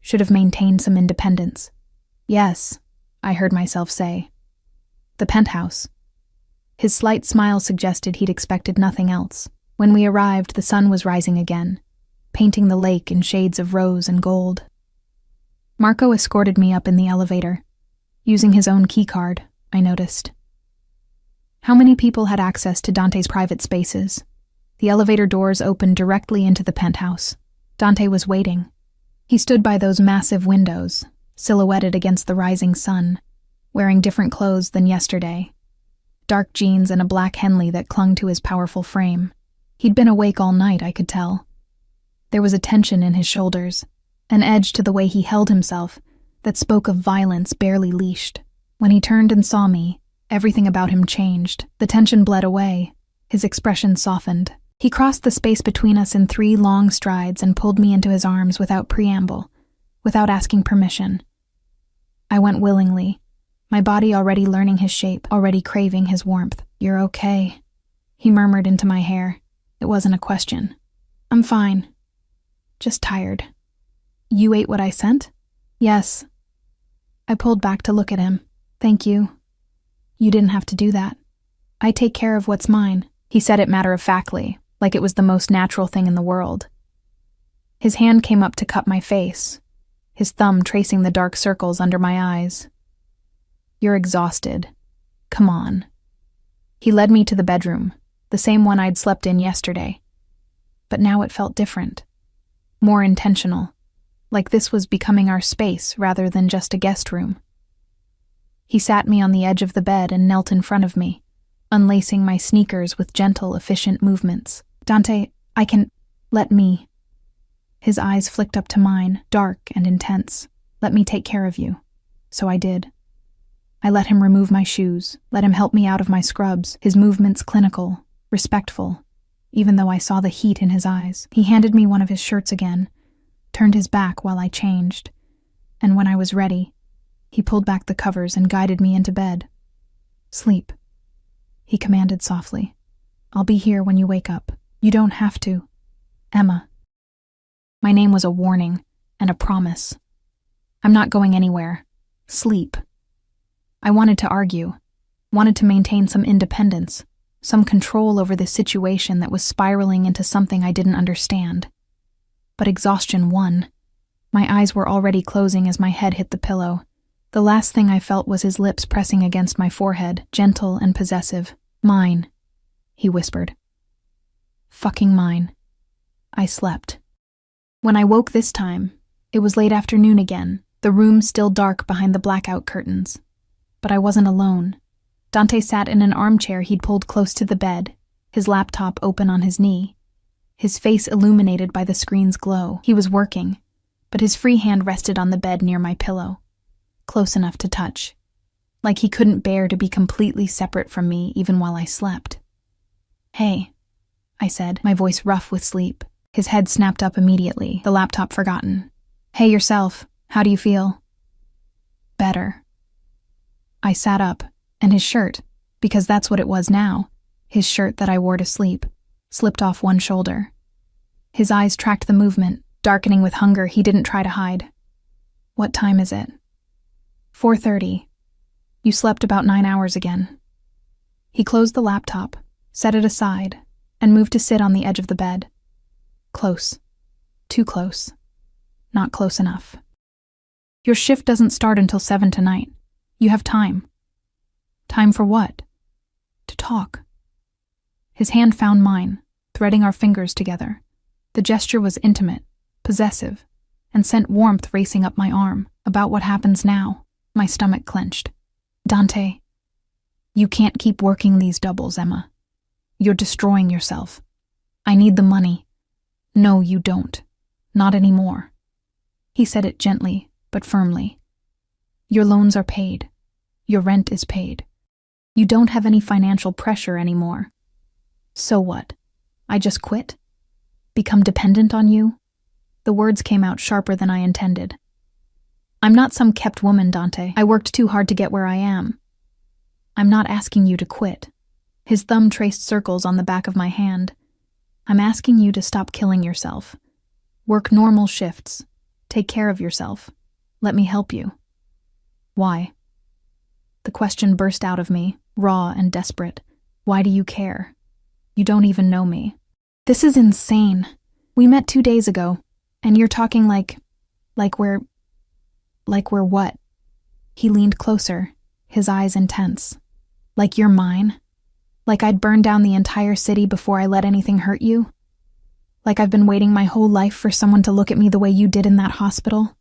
should have maintained some independence. "Yes," I heard myself say. "The penthouse." His slight smile suggested he'd expected nothing else. When we arrived, the sun was rising again, painting the lake in shades of rose and gold. Marco escorted me up in the elevator. Using his own keycard, I noticed. How many people had access to Dante's private spaces? The elevator doors opened directly into the penthouse. Dante was waiting. He stood by those massive windows, silhouetted against the rising sun, wearing different clothes than yesterday. Dark jeans and a black Henley that clung to his powerful frame. He'd been awake all night, I could tell. There was a tension in his shoulders, an edge to the way he held himself that spoke of violence barely leashed. When he turned and saw me, everything about him changed. The tension bled away. His expression softened. He crossed the space between us in 3 long strides and pulled me into his arms without preamble, without asking permission. I went willingly, my body already learning his shape, already craving his warmth. "You're okay," he murmured into my hair. It wasn't a question. "I'm fine. Just tired." "You ate what I sent?" "Yes." I pulled back to look at him. "Thank you." "You didn't have to do that. I take care of what's mine." He said it matter-of-factly, like it was the most natural thing in the world. His hand came up to cup my face, his thumb tracing the dark circles under my eyes. "You're exhausted. Come on." He led me to the bedroom, the same one I'd slept in yesterday. But now it felt different, more intentional, like this was becoming our space rather than just a guest room. He sat me on the edge of the bed and knelt in front of me, unlacing my sneakers with gentle, efficient movements. "Dante, I can... let me..." His eyes flicked up to mine, dark and intense. "Let me take care of you." So I did. I let him remove my shoes, let him help me out of my scrubs, his movements clinical, respectful, even though I saw the heat in his eyes. He handed me one of his shirts again, turned his back while I changed, and when I was ready, he pulled back the covers and guided me into bed. "Sleep," he commanded softly. "I'll be here when you wake up. You don't have to. Emma." My name was a warning and a promise. "I'm not going anywhere. Sleep." I wanted to argue, wanted to maintain some independence, some control over this situation that was spiraling into something I didn't understand. But exhaustion won. My eyes were already closing as my head hit the pillow. The last thing I felt was his lips pressing against my forehead, gentle and possessive. "Mine," he whispered. "Fucking mine." I slept. When I woke this time, it was late afternoon again, the room still dark behind the blackout curtains. But I wasn't alone. Dante sat in an armchair he'd pulled close to the bed, his laptop open on his knee, his face illuminated by the screen's glow. He was working, but his free hand rested on the bed near my pillow, close enough to touch, like he couldn't bear to be completely separate from me even while I slept. "Hey," I said, my voice rough with sleep. His head snapped up immediately, the laptop forgotten. "Hey yourself, how do you feel?" "Better." I sat up, and his shirt, because that's what it was now, his shirt that I wore to sleep, slipped off one shoulder. His eyes tracked the movement, darkening with hunger he didn't try to hide. "What time is it?" 4:30. "You slept about 9 hours again." He closed the laptop, set it aside, and moved to sit on the edge of the bed. Close. Too close. Not close enough. "Your shift doesn't start until 7 tonight. You have time." "Time for what?" "To talk." His hand found mine, threading our fingers together. The gesture was intimate, possessive, and sent warmth racing up my arm. "About what happens now." My stomach clenched. "Dante, you can't keep working these doubles, Emma. You're destroying yourself. I need the money." "No, you don't. Not anymore." He said it gently, but firmly. "Your loans are paid. Your rent is paid. You don't have any financial pressure anymore. So what? I just quit? Become dependent on you?" The words came out sharper than I intended. "I'm not some kept woman, Dante. I worked too hard to get where I am. I'm not asking you to quit." His thumb traced circles on the back of my hand. "I'm asking you to stop killing yourself. Work normal shifts. Take care of yourself. Let me help you." "Why?" The question burst out of me, raw and desperate. "Why do you care? You don't even know me." "This is insane. We met 2 days ago, and you're talking like we're what?" He leaned closer, his eyes intense. "Like you're mine? Like I'd burn down the entire city before I let anything hurt you? Like I've been waiting my whole life for someone to look at me the way you did in that hospital?"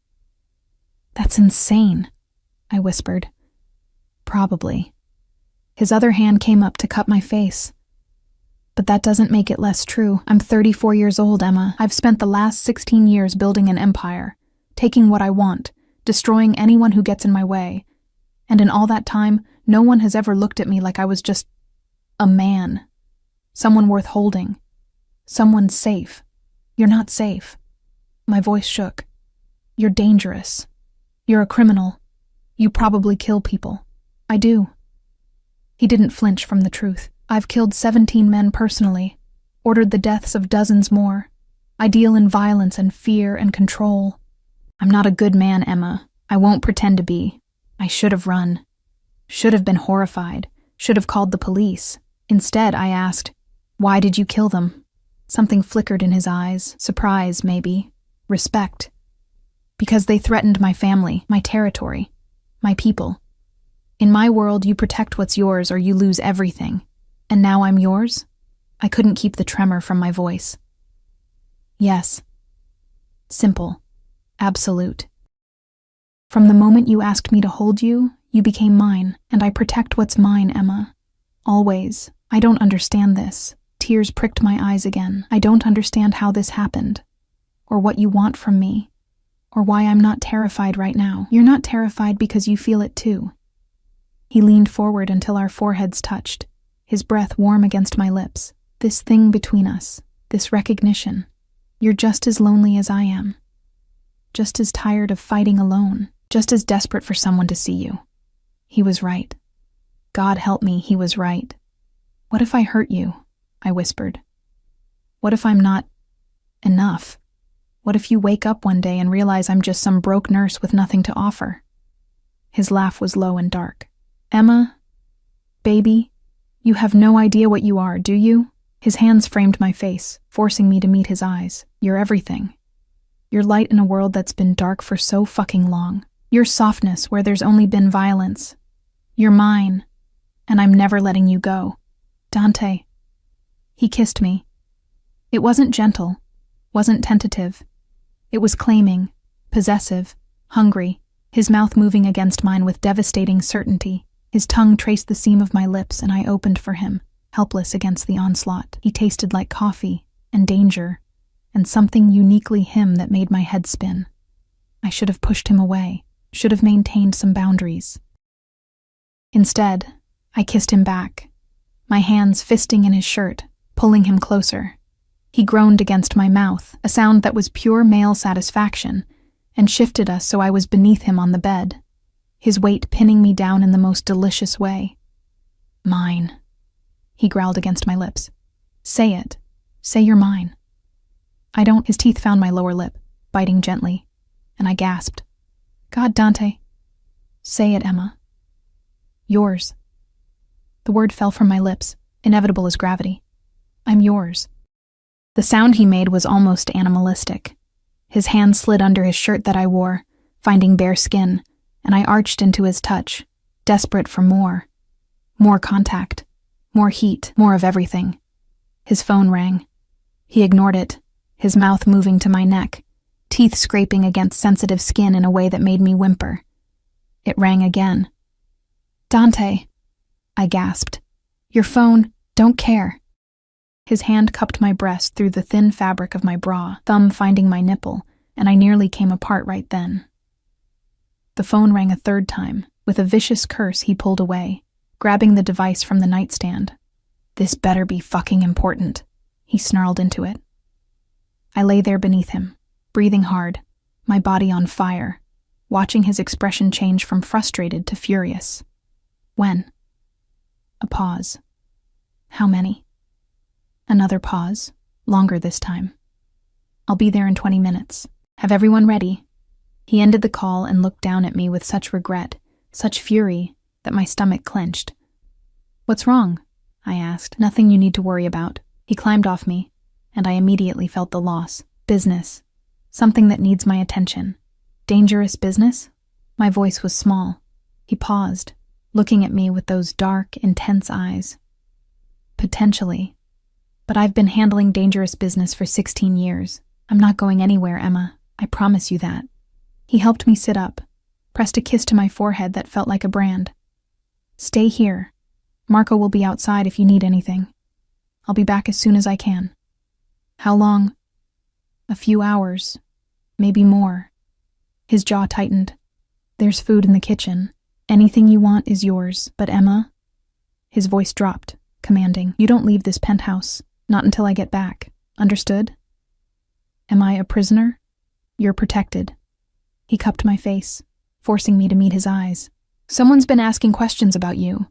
"That's insane," I whispered. "Probably." His other hand came up to cup my face. "But that doesn't make it less true. I'm 34 years old, Emma. I've spent the last 16 years building an empire, taking what I want, destroying anyone who gets in my way. And in all that time, no one has ever looked at me like I was just a man, someone worth holding. Someone's safe. You're not safe. My voice shook. You're dangerous. You're a criminal. You probably kill people. I do. He didn't flinch from the truth. I've killed 17 men personally, ordered the deaths of dozens more. I deal in violence and fear and control. I'm not a good man, Emma. I won't pretend to be. I should have run. Should have been horrified. Should have called the police. Instead, I asked, why did you kill them? Something flickered in his eyes. Surprise, maybe. Respect. Because they threatened my family, my territory, my people. In my world, you protect what's yours or you lose everything. And now I'm yours? I couldn't keep the tremor from my voice. Yes. Simple. Absolute. From the moment you asked me to hold you, you became mine, and I protect what's mine, Emma. Always. I don't understand this. Tears pricked my eyes again. I don't understand how this happened, or what you want from me, or why I'm not terrified right now. You're not terrified because you feel it too. He leaned forward until our foreheads touched, his breath warm against my lips. This thing between us, this recognition. You're just as lonely as I am. Just as tired of fighting alone. Just as desperate for someone to see you. He was right. God help me, he was right. What if I hurt you? I whispered. What if I'm not enough? What if you wake up one day and realize I'm just some broke nurse with nothing to offer? His laugh was low and dark. Emma, baby, you have no idea what you are, do you? His hands framed my face, forcing me to meet his eyes. You're everything. You're light in a world that's been dark for so fucking long. You're softness where there's only been violence. You're mine, and I'm never letting you go. Dante. He kissed me. It wasn't gentle, wasn't tentative. It was claiming, possessive, hungry, his mouth moving against mine with devastating certainty. His tongue traced the seam of my lips, and I opened for him, helpless against the onslaught. He tasted like coffee, and danger, and something uniquely him that made my head spin. I should have pushed him away, should have maintained some boundaries. Instead, I kissed him back, my hands fisting in his shirt, pulling him closer. He groaned against my mouth, a sound that was pure male satisfaction, and shifted us so I was beneath him on the bed, his weight pinning me down in the most delicious way. Mine, he growled against my lips. Say it. Say you're mine. I don't. His teeth found my lower lip, biting gently, and I gasped. God, Dante. Say it, Emma. Yours. The word fell from my lips, inevitable as gravity. I'm yours. The sound he made was almost animalistic. His hand slid under his shirt that I wore, finding bare skin, and I arched into his touch, desperate for more. More contact, more heat, more of everything. His phone rang. He ignored it, his mouth moving to my neck, teeth scraping against sensitive skin in a way that made me whimper. It rang again. Dante, I gasped. Your phone, don't care. His hand cupped my breast through the thin fabric of my bra, thumb finding my nipple, and I nearly came apart right then. The phone rang a third time. With a vicious curse, he pulled away, grabbing the device from the nightstand. This better be fucking important, he snarled into it. I lay there beneath him, breathing hard, my body on fire, watching his expression change from frustrated to furious. When? A pause. How many? Another pause, longer this time. I'll be there in 20 minutes. Have everyone ready? He ended the call and looked down at me with such regret, such fury, that my stomach clenched. What's wrong? I asked. Nothing you need to worry about. He climbed off me, and I immediately felt the loss. Business. Something that needs my attention. Dangerous business? My voice was small. He paused, looking at me with those dark, intense eyes. Potentially. But I've been handling dangerous business for 16 years. I'm not going anywhere, Emma. I promise you that. He helped me sit up, pressed a kiss to my forehead that felt like a brand. Stay here. Marco will be outside if you need anything. I'll be back as soon as I can. How long? A few hours. Maybe more. His jaw tightened. There's food in the kitchen. Anything you want is yours, but Emma? His voice dropped, commanding. You don't leave this penthouse. Not until I get back. Understood? Am I a prisoner? You're protected. He cupped my face, forcing me to meet his eyes. Someone's been asking questions about you.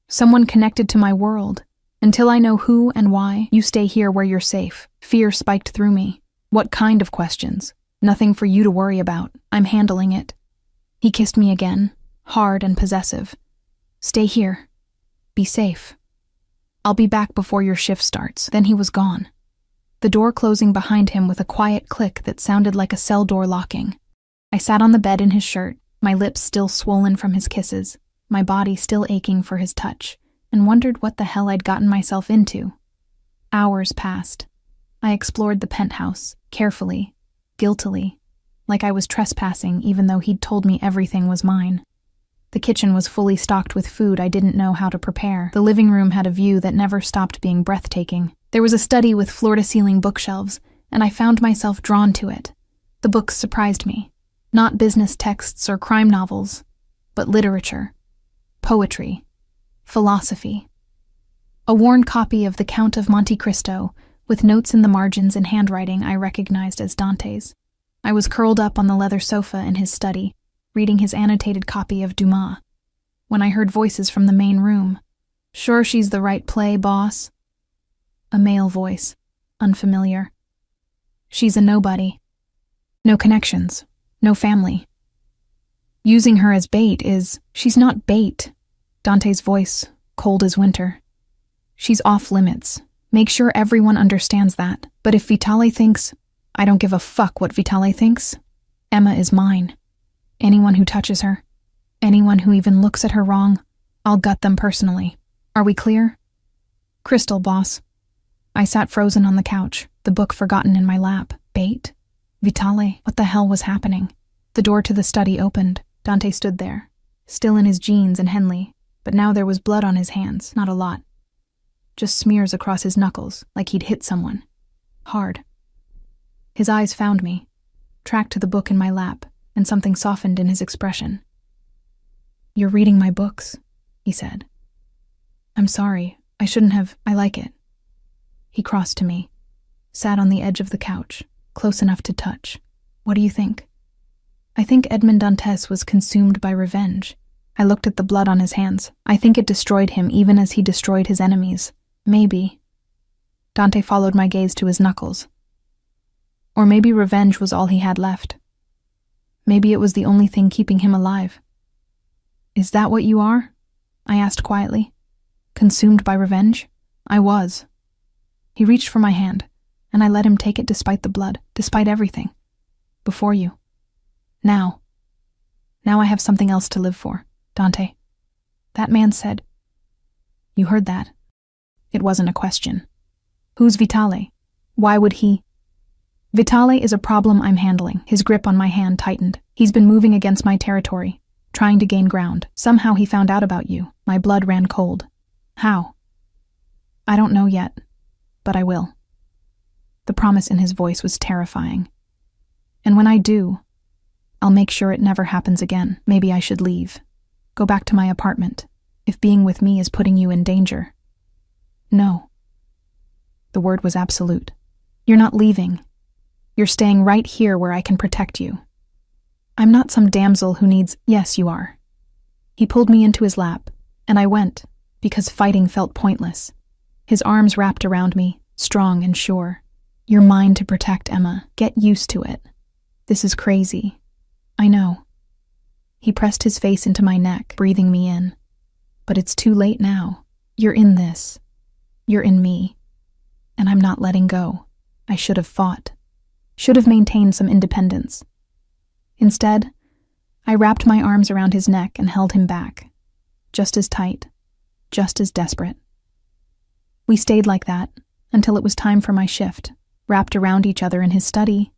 Someone connected to my world. Until I know who and why, you stay here where you're safe. Fear spiked through me. What kind of questions? Nothing for you to worry about. I'm handling it. He kissed me again, hard and possessive. Stay here. Be safe. I'll be back before your shift starts. Then he was gone, the door closing behind him with a quiet click that sounded like a cell door locking. I sat on the bed in his shirt, my lips still swollen from his kisses, my body still aching for his touch, and wondered what the hell I'd gotten myself into. Hours passed. I explored the penthouse, carefully, guiltily, like I was trespassing even though he'd told me everything was mine. The kitchen was fully stocked with food I didn't know how to prepare. The living room had a view that never stopped being breathtaking. There was a study with floor-to-ceiling bookshelves, and I found myself drawn to it. The books surprised me. Not business texts or crime novels, but literature, poetry, philosophy. A worn copy of The Count of Monte Cristo, with notes in the margins in handwriting I recognized as Dante's. I was curled up on the leather sofa in his study, reading his annotated copy of Dumas, when I heard voices from the main room. Sure she's the right play, boss? A male voice, unfamiliar. She's a nobody. No connections, no family. Using her as bait is, she's not bait. Dante's voice, cold as winter. She's off limits. Make sure everyone understands that. But if Vitale thinks, I don't give a fuck what Vitale thinks. Emma is mine. Anyone who touches her, anyone who even looks at her wrong, I'll gut them personally. Are we clear? Crystal, boss. I sat frozen on the couch, the book forgotten in my lap. Bait? Vitale? What the hell was happening? The door to the study opened. Dante stood there, still in his jeans and Henley, but now there was blood on his hands, not a lot. Just smears across his knuckles, like he'd hit someone. Hard. His eyes found me, tracked to the book in my lap, and something softened in his expression. You're reading my books, he said. I'm sorry, I shouldn't have. I like it. He crossed to me, sat on the edge of the couch, close enough to touch. What do you think? I think Edmond Dantes was consumed by revenge. I looked at the blood on his hands. I think it destroyed him even as he destroyed his enemies. Maybe. Dante followed my gaze to his knuckles. Or maybe revenge was all he had left. Maybe it was the only thing keeping him alive. Is that what you are? I asked quietly. Consumed by revenge? I was. He reached for my hand, and I let him take it despite the blood, despite everything. Before you. Now. Now I have something else to live for, Dante. That man said. You heard that. It wasn't a question. Who's Vitale? Why would he? Vitale is a problem I'm handling. His grip on my hand tightened. He's been moving against my territory, trying to gain ground. Somehow he found out about you. My blood ran cold. How? I don't know yet, but I will. The promise in his voice was terrifying. And when I do, I'll make sure it never happens again. Maybe I should leave. Go back to my apartment, if being with me is putting you in danger. No. The word was absolute. You're not leaving. You're staying right here where I can protect you. I'm not some damsel who needs— Yes, you are. He pulled me into his lap, and I went, because fighting felt pointless. His arms wrapped around me, strong and sure. You're mine to protect, Emma. Get used to it. This is crazy. I know. He pressed his face into my neck, breathing me in. But it's too late now. You're in this. You're in me. And I'm not letting go. I should have fought. Should have maintained some independence. Instead, I wrapped my arms around his neck and held him back. Just as tight. Just as desperate. We stayed like that until it was time for my shift, wrapped around each other in his study,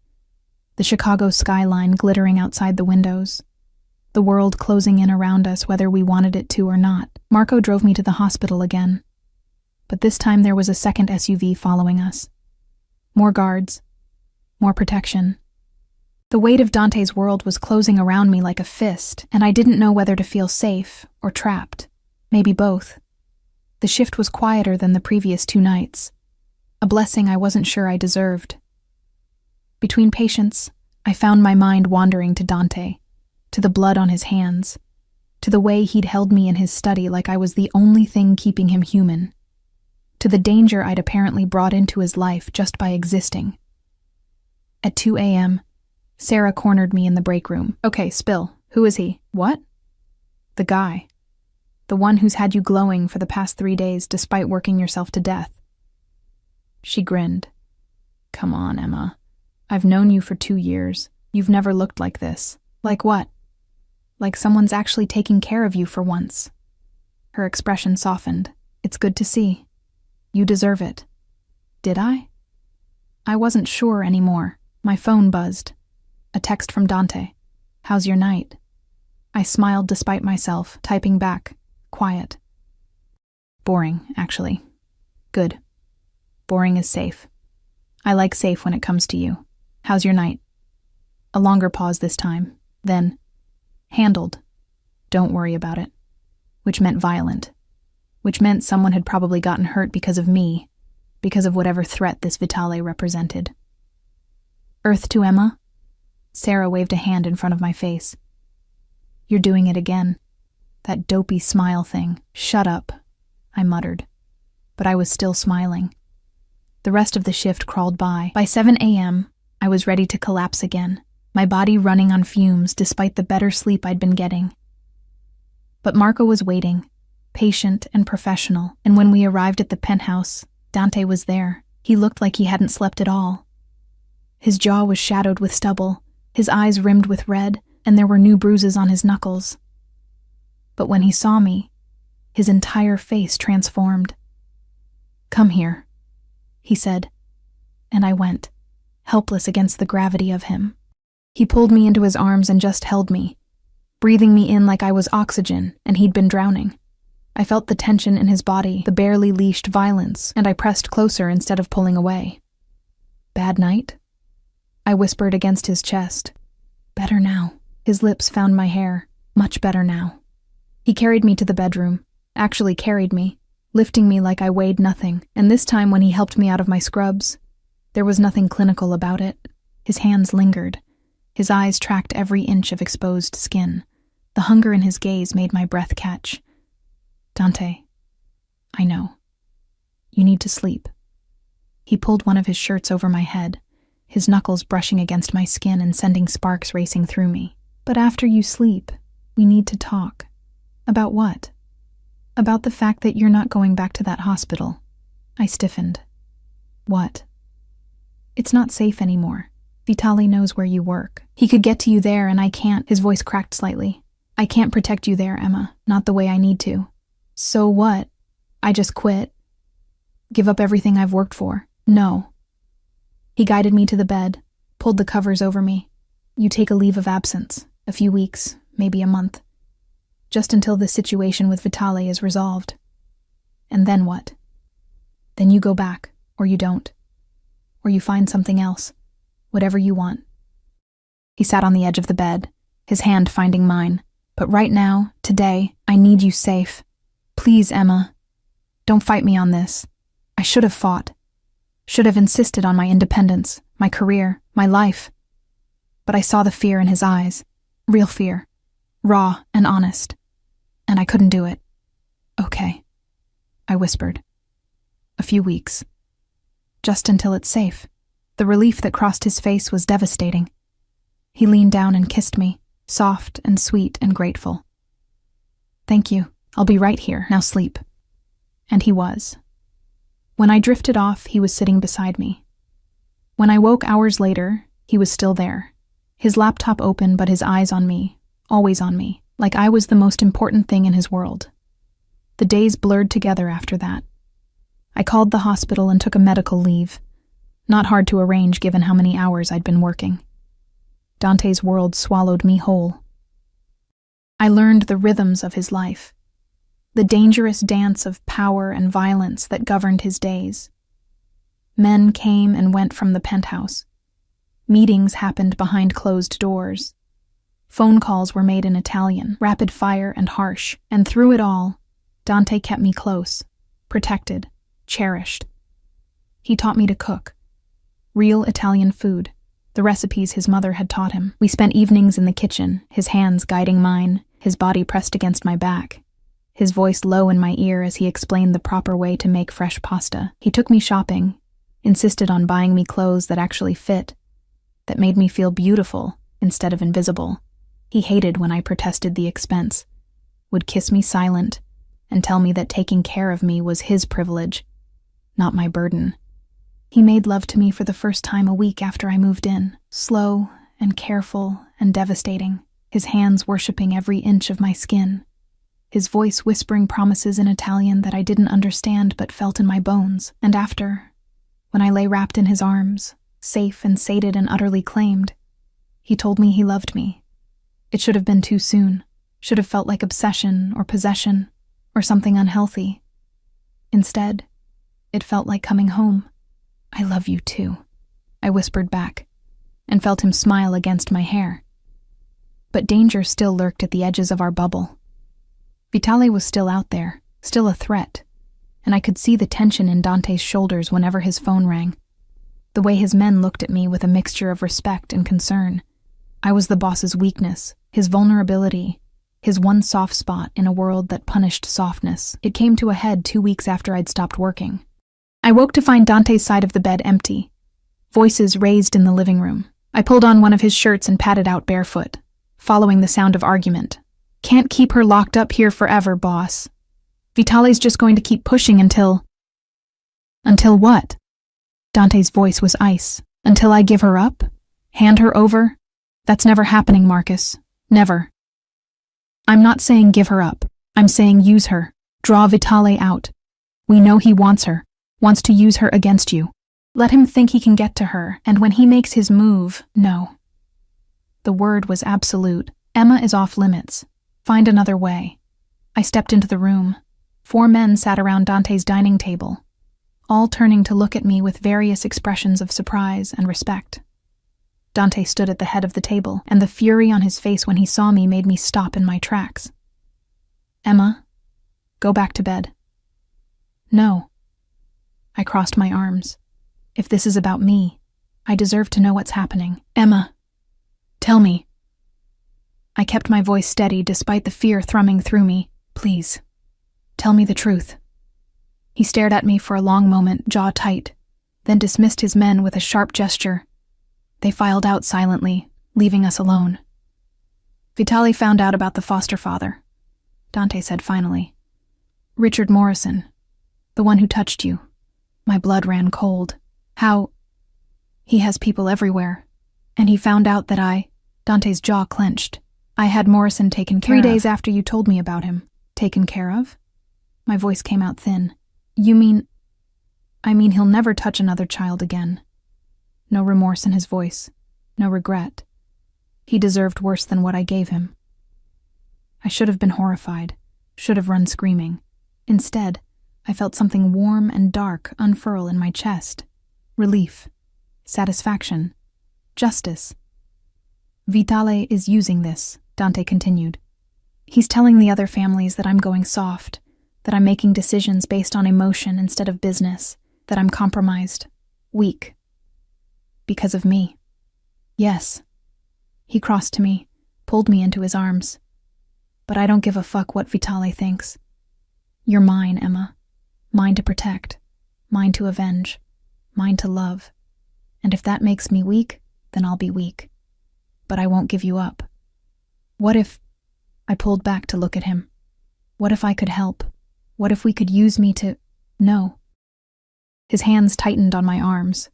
the Chicago skyline glittering outside the windows, the world closing in around us whether we wanted it to or not. Marco drove me to the hospital again. But this time there was a second SUV following us. More guards. More protection. The weight of Dante's world was closing around me like a fist, and I didn't know whether to feel safe or trapped. Maybe both. The shift was quieter than the previous 2 nights. a blessing I wasn't sure I deserved. Between patients, I found my mind wandering to Dante, to the blood on his hands, to the way he'd held me in his study like I was the only thing keeping him human, to the danger I'd apparently brought into his life just by existing. At 2 a.m., Sarah cornered me in the break room. "Okay, spill. Who is he?" "What?" "The guy. The one who's had you glowing for the past 3 days despite working yourself to death." She grinned. "Come on, Emma. I've known you for 2 years. You've never looked like this." "Like what?" "Like someone's actually taking care of you for once." Her expression softened. "It's good to see. You deserve it." Did I? I wasn't sure anymore. My phone buzzed. A text from Dante. "How's your night?" I smiled despite myself, typing back. Quiet. Boring, actually. Good. Boring is safe. I like safe when it comes to you. "How's your night?" A longer pause this time. Then, handled. Don't worry about it. Which meant violent. Which meant someone had probably gotten hurt because of me, because of whatever threat this Vitale represented. Earth to Emma? Sarah waved a hand in front of my face. "You're doing it again. That dopey smile thing. Shut up," I muttered. But I was still smiling. The rest of the shift crawled by. By 7 a.m., I was ready to collapse again, my body running on fumes despite the better sleep I'd been getting. But Marco was waiting, patient and professional, and when we arrived at the penthouse, Dante was there. He looked like he hadn't slept at all. His jaw was shadowed with stubble, his eyes rimmed with red, and there were new bruises on his knuckles. But when he saw me, his entire face transformed. "Come here," he said, and I went, helpless against the gravity of him. He pulled me into his arms and just held me, breathing me in like I was oxygen and he'd been drowning. I felt the tension in his body, the barely leashed violence, and I pressed closer instead of pulling away. "Bad night?" I whispered against his chest. "Better now." His lips found my hair. "Much better now." He carried me to the bedroom, actually carried me, lifting me like I weighed nothing, and this time when he helped me out of my scrubs, there was nothing clinical about it. His hands lingered. His eyes tracked every inch of exposed skin. The hunger in his gaze made my breath catch. "Dante, I know. You need to sleep." He pulled one of his shirts over my head, his knuckles brushing against my skin and sending sparks racing through me. "But after you sleep, we need to talk." "About what?" "About the fact that you're not going back to that hospital." I stiffened. "What?" "It's not safe anymore. Vitale knows where you work. He could get to you there and I can't." His voice cracked slightly. "I can't protect you there, Emma. Not the way I need to." "So what? I just quit? Give up everything I've worked for?" "No." He guided me to the bed, pulled the covers over me. "You take a leave of absence. A few weeks, maybe a month. Just until the situation with Vitale is resolved. And then what? Then you go back, or you don't. Or you find something else. Whatever you want." He sat on the edge of the bed, his hand finding mine. "But right now, today, I need you safe. Please, Emma. Don't fight me on this. I should have fought. Should have insisted on my independence, my career, my life. But I saw the fear in his eyes. Real fear. Raw and honest. And I couldn't do it." "Okay," I whispered. "A few weeks. Just until it's safe." The relief that crossed his face was devastating. He leaned down and kissed me, soft and sweet and grateful. "Thank you. I'll be right here. Now sleep." And he was. When I drifted off, he was sitting beside me. When I woke hours later, he was still there. His laptop open, but his eyes on me, always on me, like I was the most important thing in his world. The days blurred together after that. I called the hospital and took a medical leave. Not hard to arrange given how many hours I'd been working. Dante's world swallowed me whole. I learned the rhythms of his life, the dangerous dance of power and violence that governed his days. Men came and went from the penthouse. Meetings happened behind closed doors. Phone calls were made in Italian, rapid fire and harsh, and through it all, Dante kept me close, protected, cherished. He taught me to cook. Real Italian food, the recipes his mother had taught him. We spent evenings in the kitchen, his hands guiding mine, his body pressed against my back, his voice low in my ear as he explained the proper way to make fresh pasta. He took me shopping, insisted on buying me clothes that actually fit, that made me feel beautiful instead of invisible. He hated when I protested the expense, would kiss me silent, and tell me that taking care of me was his privilege, not my burden. He made love to me for the first time a week after I moved in, slow and careful and devastating, his hands worshipping every inch of my skin, his voice whispering promises in Italian that I didn't understand but felt in my bones. And after, when I lay wrapped in his arms, safe and sated and utterly claimed, he told me he loved me. It should have been too soon, should have felt like obsession or possession or something unhealthy. Instead, it felt like coming home. "I love you too," I whispered back, and felt him smile against my hair. But danger still lurked at the edges of our bubble. Vitale was still out there, still a threat, and I could see the tension in Dante's shoulders whenever his phone rang. The way his men looked at me with a mixture of respect and concern. I was the boss's weakness, his vulnerability, his one soft spot in a world that punished softness. It came to a head 2 weeks after I'd stopped working. I woke to find Dante's side of the bed empty, voices raised in the living room. I pulled on one of his shirts and padded out barefoot, following the sound of argument. "Can't keep her locked up here forever, boss. Vitale's just going to keep pushing until..." "Until what?" Dante's voice was ice. "Until I give her up? Hand her over? That's never happening, Marcus. Never. I'm not saying give her up. I'm saying use her. Draw Vitale out. We know he wants her. Wants to use her against you. Let him think he can get to her, and when he makes his move, no." The word was absolute. "Emma is off limits. Find another way." I stepped into the room. 4 men sat around Dante's dining table, all turning to look at me with various expressions of surprise and respect. Dante stood at the head of the table, and the fury on his face when he saw me made me stop in my tracks. "Emma, go back to bed." "No." I crossed my arms. "If this is about me, I deserve to know what's happening. Emma, tell me." I kept my voice steady despite the fear thrumming through me. "Please, tell me the truth." He stared at me for a long moment, jaw tight, then dismissed his men with a sharp gesture. They filed out silently, leaving us alone. "Vitale found out about the foster father," Dante said finally. "Richard Morrison, the one who touched you." My blood ran cold. "How?" "He has people everywhere. And he found out that Dante's jaw clenched. "I had Morrison taken care of. 3 days after you told me about him." "Taken care of?" My voice came out thin. "You mean..." "I mean he'll never touch another child again." No remorse in his voice. No regret. He deserved worse than what I gave him. I should have been horrified. Should have run screaming. Instead, I felt something warm and dark unfurl in my chest. Relief. Satisfaction. Justice. "Vitale is using this," Dante continued. "He's telling the other families that I'm going soft, that I'm making decisions based on emotion instead of business, that I'm compromised, weak. Because of me. Yes." He crossed to me, pulled me into his arms. "But I don't give a fuck what Vitale thinks. You're mine, Emma. Mine to protect, mine to avenge, mine to love. And if that makes me weak, then I'll be weak. But I won't give you up. What if..." I pulled back to look at him. "What if I could help? What if we could use me to..." "No." His hands tightened on my arms.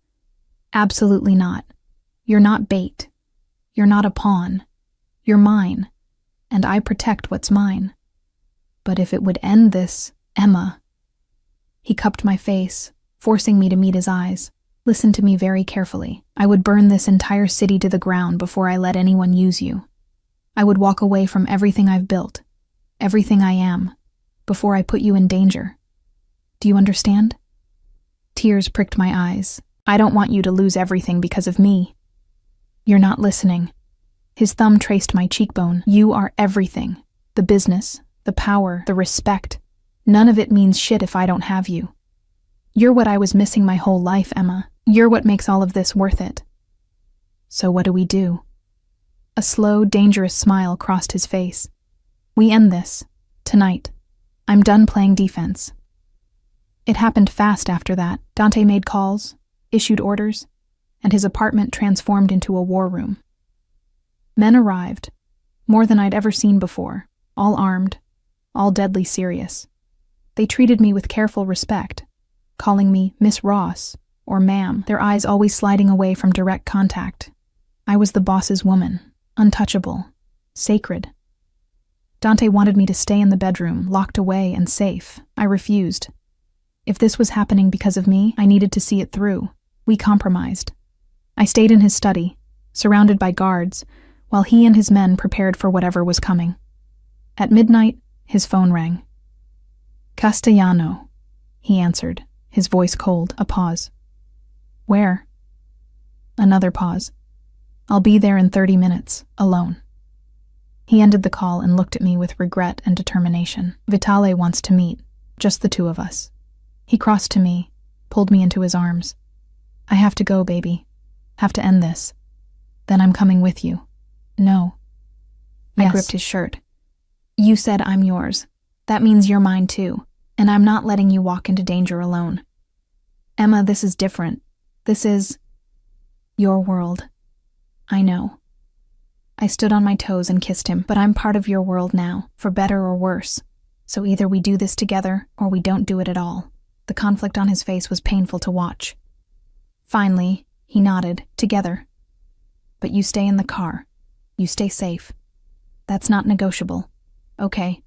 "Absolutely not. You're not bait. You're not a pawn. You're mine. And I protect what's mine. But if it would end this, Emma..." He cupped my face, forcing me to meet his eyes. "Listen to me very carefully. I would burn this entire city to the ground before I let anyone use you. I would walk away from everything I've built, everything I am, before I put you in danger. Do you understand?" Tears pricked my eyes. "I don't want you to lose everything because of me." "You're not listening." His thumb traced my cheekbone. "You are everything. The business, the power, the respect. None of it means shit if I don't have you." You're what I was missing my whole life, Emma. You're what makes all of this worth it. So what do? A slow, dangerous smile crossed his face. We end this. Tonight. I'm done playing defense. It happened fast after that. Dante made calls, issued orders, and his apartment transformed into a war room. Men arrived, more than I'd ever seen before, all armed, all deadly serious. They treated me with careful respect, calling me Miss Ross or ma'am, their eyes always sliding away from direct contact. I was the boss's woman, untouchable, sacred. Dante wanted me to stay in the bedroom, locked away and safe. I refused. If this was happening because of me, I needed to see it through. We compromised. I stayed in his study, surrounded by guards, while he and his men prepared for whatever was coming. At midnight, his phone rang. Castellano, he answered, his voice cold. A pause. Where? Another pause. I'll be there in 30 minutes, alone. He ended the call and looked at me with regret and determination. Vitale wants to meet, just the two of us. He crossed to me, pulled me into his arms. I have to go, baby. Have to end this. Then I'm coming with you. No. Yes. I gripped his shirt. You said I'm yours. That means you're mine too, and I'm not letting you walk into danger alone. Emma, this is different. This is your world. I know. I stood on my toes and kissed him, but I'm part of your world now, for better or worse. So either we do this together, or we don't do it at all. The conflict on his face was painful to watch. Finally, he nodded, together. But you stay in the car. You stay safe. That's not negotiable. Okay.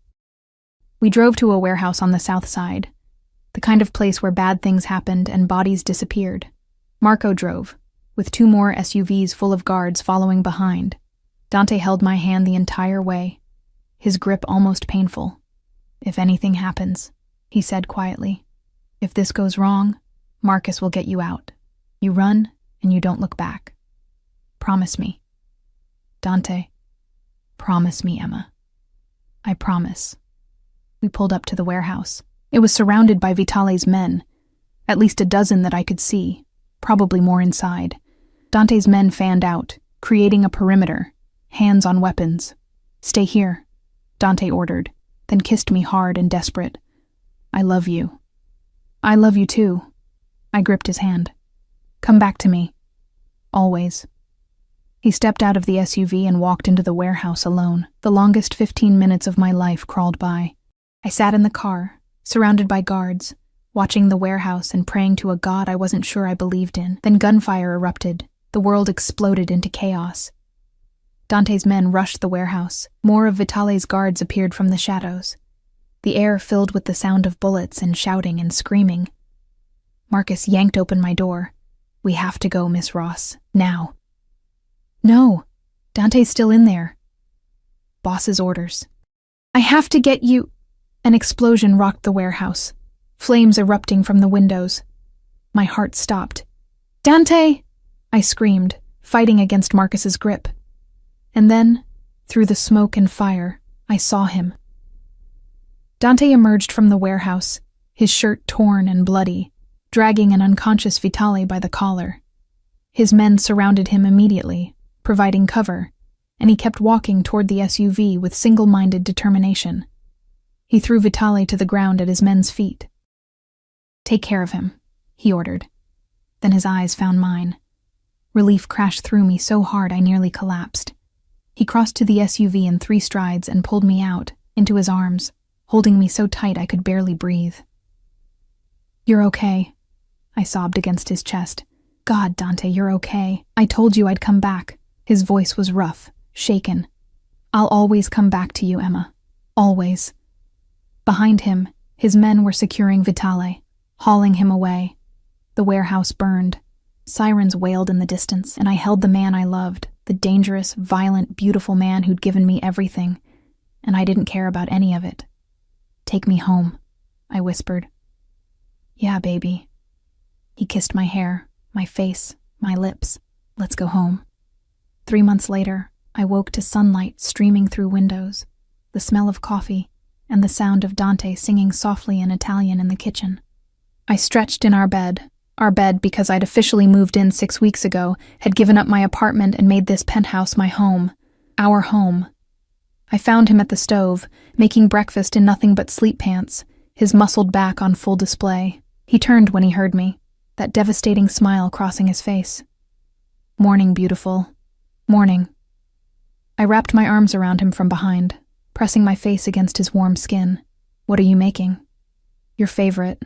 We drove to a warehouse on the south side, the kind of place where bad things happened and bodies disappeared. Marco drove, with 2 more SUVs full of guards following behind. Dante held my hand the entire way, his grip almost painful. If anything happens, he said quietly, if this goes wrong, Marcus will get you out. You run and you don't look back. Promise me. Dante, promise me, Emma. I promise. We pulled up to the warehouse. It was surrounded by Vitale's men, at least a dozen that I could see, probably more inside. Dante's men fanned out, creating a perimeter, hands on weapons. Stay here, Dante ordered, then kissed me hard and desperate. I love you. I love you too. I gripped his hand. Come back to me. Always. He stepped out of the SUV and walked into the warehouse alone. The longest 15 minutes of my life crawled by. I sat in the car, surrounded by guards, watching the warehouse and praying to a god I wasn't sure I believed in. Then gunfire erupted. The world exploded into chaos. Dante's men rushed the warehouse. More of Vitale's guards appeared from the shadows. The air filled with the sound of bullets and shouting and screaming. Marcus yanked open my door. We have to go, Miss Ross. Now. No. Dante's still in there. Boss's orders. I have to get you. An explosion rocked the warehouse, flames erupting from the windows. My heart stopped. Dante! I screamed, fighting against Marcus's grip. And then, through the smoke and fire, I saw him. Dante emerged from the warehouse, his shirt torn and bloody, dragging an unconscious Vitale by the collar. His men surrounded him immediately, providing cover, and he kept walking toward the SUV with single-minded determination. He threw Vitale to the ground at his men's feet. Take care of him, he ordered. Then his eyes found mine. Relief crashed through me so hard I nearly collapsed. He crossed to the SUV in 3 strides and pulled me out, into his arms, holding me so tight I could barely breathe. You're okay, I sobbed against his chest. God, Dante, you're okay. I told you I'd come back. His voice was rough, shaken. I'll always come back to you, Emma. Always. Behind him, his men were securing Vitale, hauling him away. The warehouse burned. Sirens wailed in the distance, and I held the man I loved, the dangerous, violent, beautiful man who'd given me everything, and I didn't care about any of it. Take me home, I whispered. Yeah, baby. He kissed my hair, my face, my lips. Let's go home. 3 months later, I woke to sunlight streaming through windows, the smell of coffee, and the sound of Dante singing softly in Italian in the kitchen. I stretched in our bed. Our bed, because I'd officially moved in 6 weeks ago, had given up my apartment and made this penthouse my home. Our home. I found him at the stove, making breakfast in nothing but sleep pants, his muscled back on full display. He turned when he heard me, that devastating smile crossing his face. "Morning, beautiful. Morning." I wrapped my arms around him from behind, pressing my face against his warm skin. "What are you making?" "Your favorite.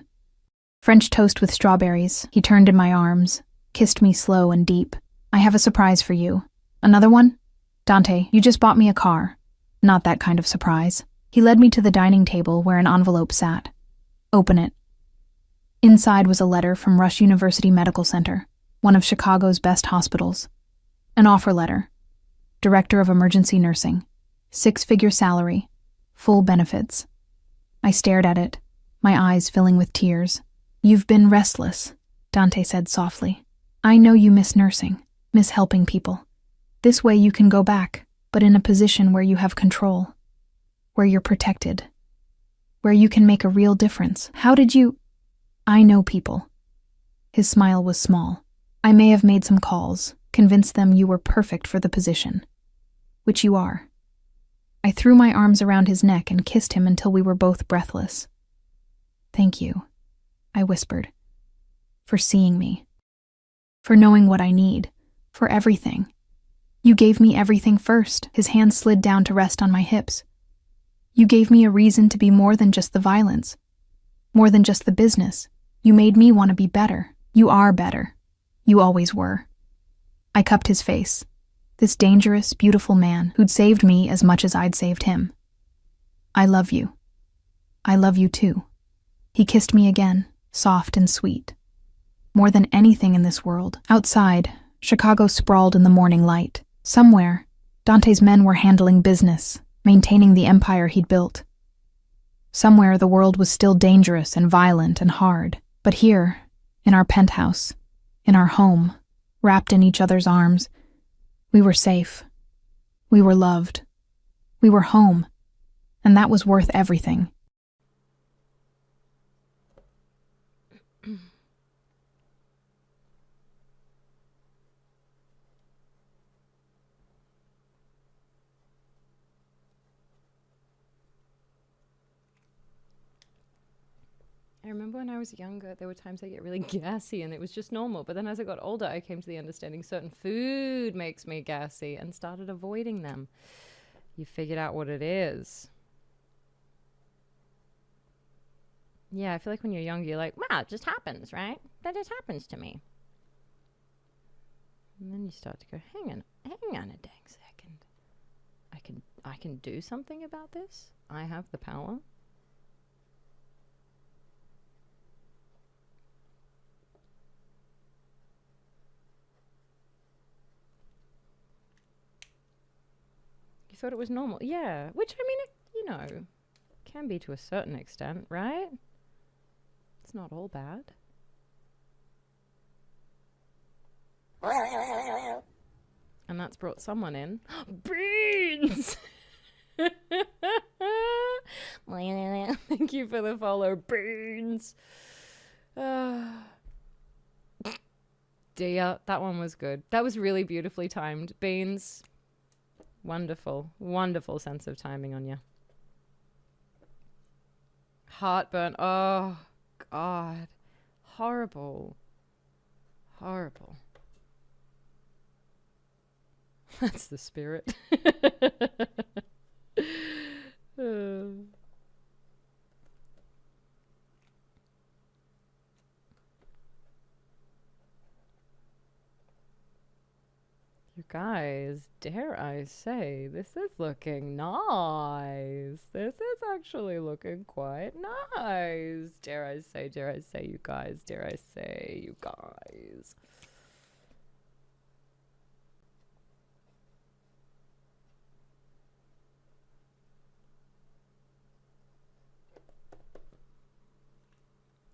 French toast with strawberries." He turned in my arms, kissed me slow and deep. "I have a surprise for you." "Another one?" "Dante, you just bought me a car." "Not that kind of surprise." He led me to the dining table where an envelope sat. "Open it." Inside was a letter from Rush University Medical Center, one of Chicago's best hospitals. An offer letter. Director of Emergency Nursing. 6-figure salary. Full benefits. I stared at it, my eyes filling with tears. "You've been restless," Dante said softly. "I know you miss nursing, miss helping people. This way you can go back, but in a position where you have control, where you're protected, where you can make a real difference. How did you—" "I know people." His smile was small. "I may have made some calls, convinced them you were perfect for the position. Which you are." I threw my arms around his neck and kissed him until we were both breathless. "Thank you," I whispered, "for seeing me, for knowing what I need, for everything. You gave me everything first." His hand slid down to rest on my hips. "You gave me a reason to be more than just the violence, more than just the business. You made me want to be better. You are better. You always were." I cupped his face, this dangerous, beautiful man who'd saved me as much as I'd saved him. "I love you. I love you too." He kissed me again, soft and sweet. More than anything in this world. Outside, Chicago sprawled in the morning light. Somewhere, Dante's men were handling business, maintaining the empire he'd built. Somewhere the world was still dangerous and violent and hard. But here, in our penthouse, in our home, wrapped in each other's arms, we were safe. We were loved. We were home. And that was worth everything. I remember when I was younger, there were times I get really gassy and it was just normal. But then as I got older, I came to the understanding certain food makes me gassy and started avoiding them. You figured out what it is. Yeah, I feel like when you're younger, you're like, wow, it just happens, right? That just happens to me. And then you start to go, hang on a dang second. I can do something about this. I have the power. You thought it was normal. Yeah, which, I mean, it, can be to a certain extent, right? It's not all bad. And that's brought someone in. Beans! Thank you for the follow, Beans. Dear, that one was good. That was really beautifully timed. Beans, wonderful, wonderful sense of timing on you. Heartburn. Oh, God. Horrible. Horrible. That's the spirit. You guys, dare I say, this is looking nice. This is actually looking quite nice. Dare I say, you guys. Dare I say, you guys.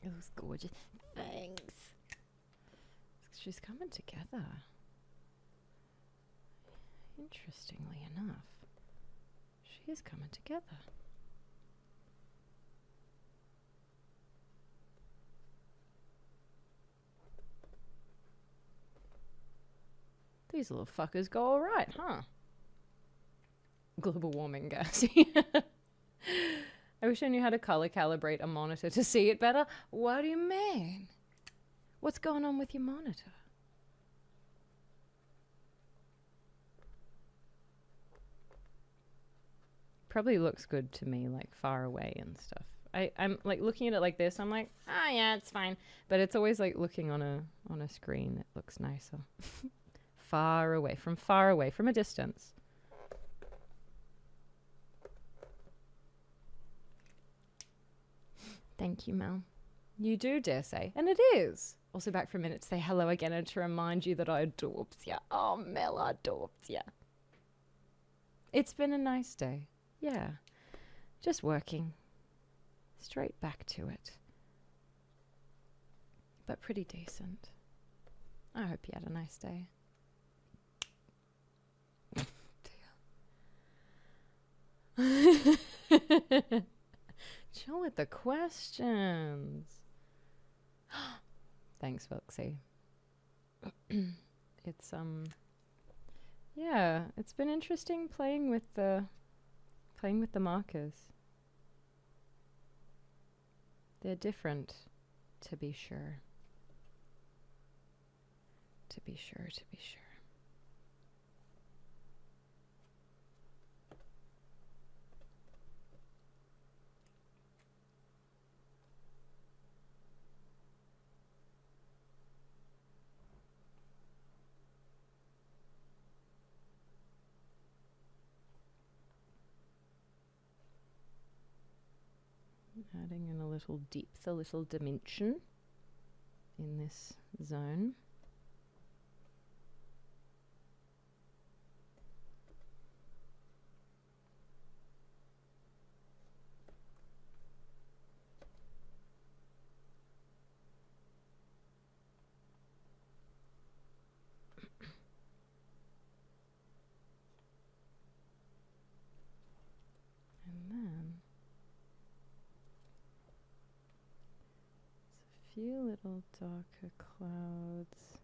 It looks gorgeous. Thanks. She's coming together. Interestingly enough, she is coming together. These little fuckers go all right, huh? Global warming gas. I wish I knew how to color calibrate a monitor to see it better. What do you mean? What's going on with your monitor? Probably looks good to me, like far away and stuff. I'm like looking at it like this. I'm like, oh yeah, it's fine. But it's always like looking on a screen. It looks nicer. Far away from a distance. Thank you, Mel. You do, dare say. And it is. Also back for a minute to say hello again and to remind you that I adorbs ya. Oh, Mel adorbs ya. It's been a nice day. Yeah. Just working. Straight back to it. But pretty decent. I hope you had a nice day. Dear. Chill with the questions. Thanks, Foxy. It's yeah, it's been interesting playing with the markers. They're different, to be sure. To be sure. Adding in a little depth, a little dimension in this zone. And then few little darker clouds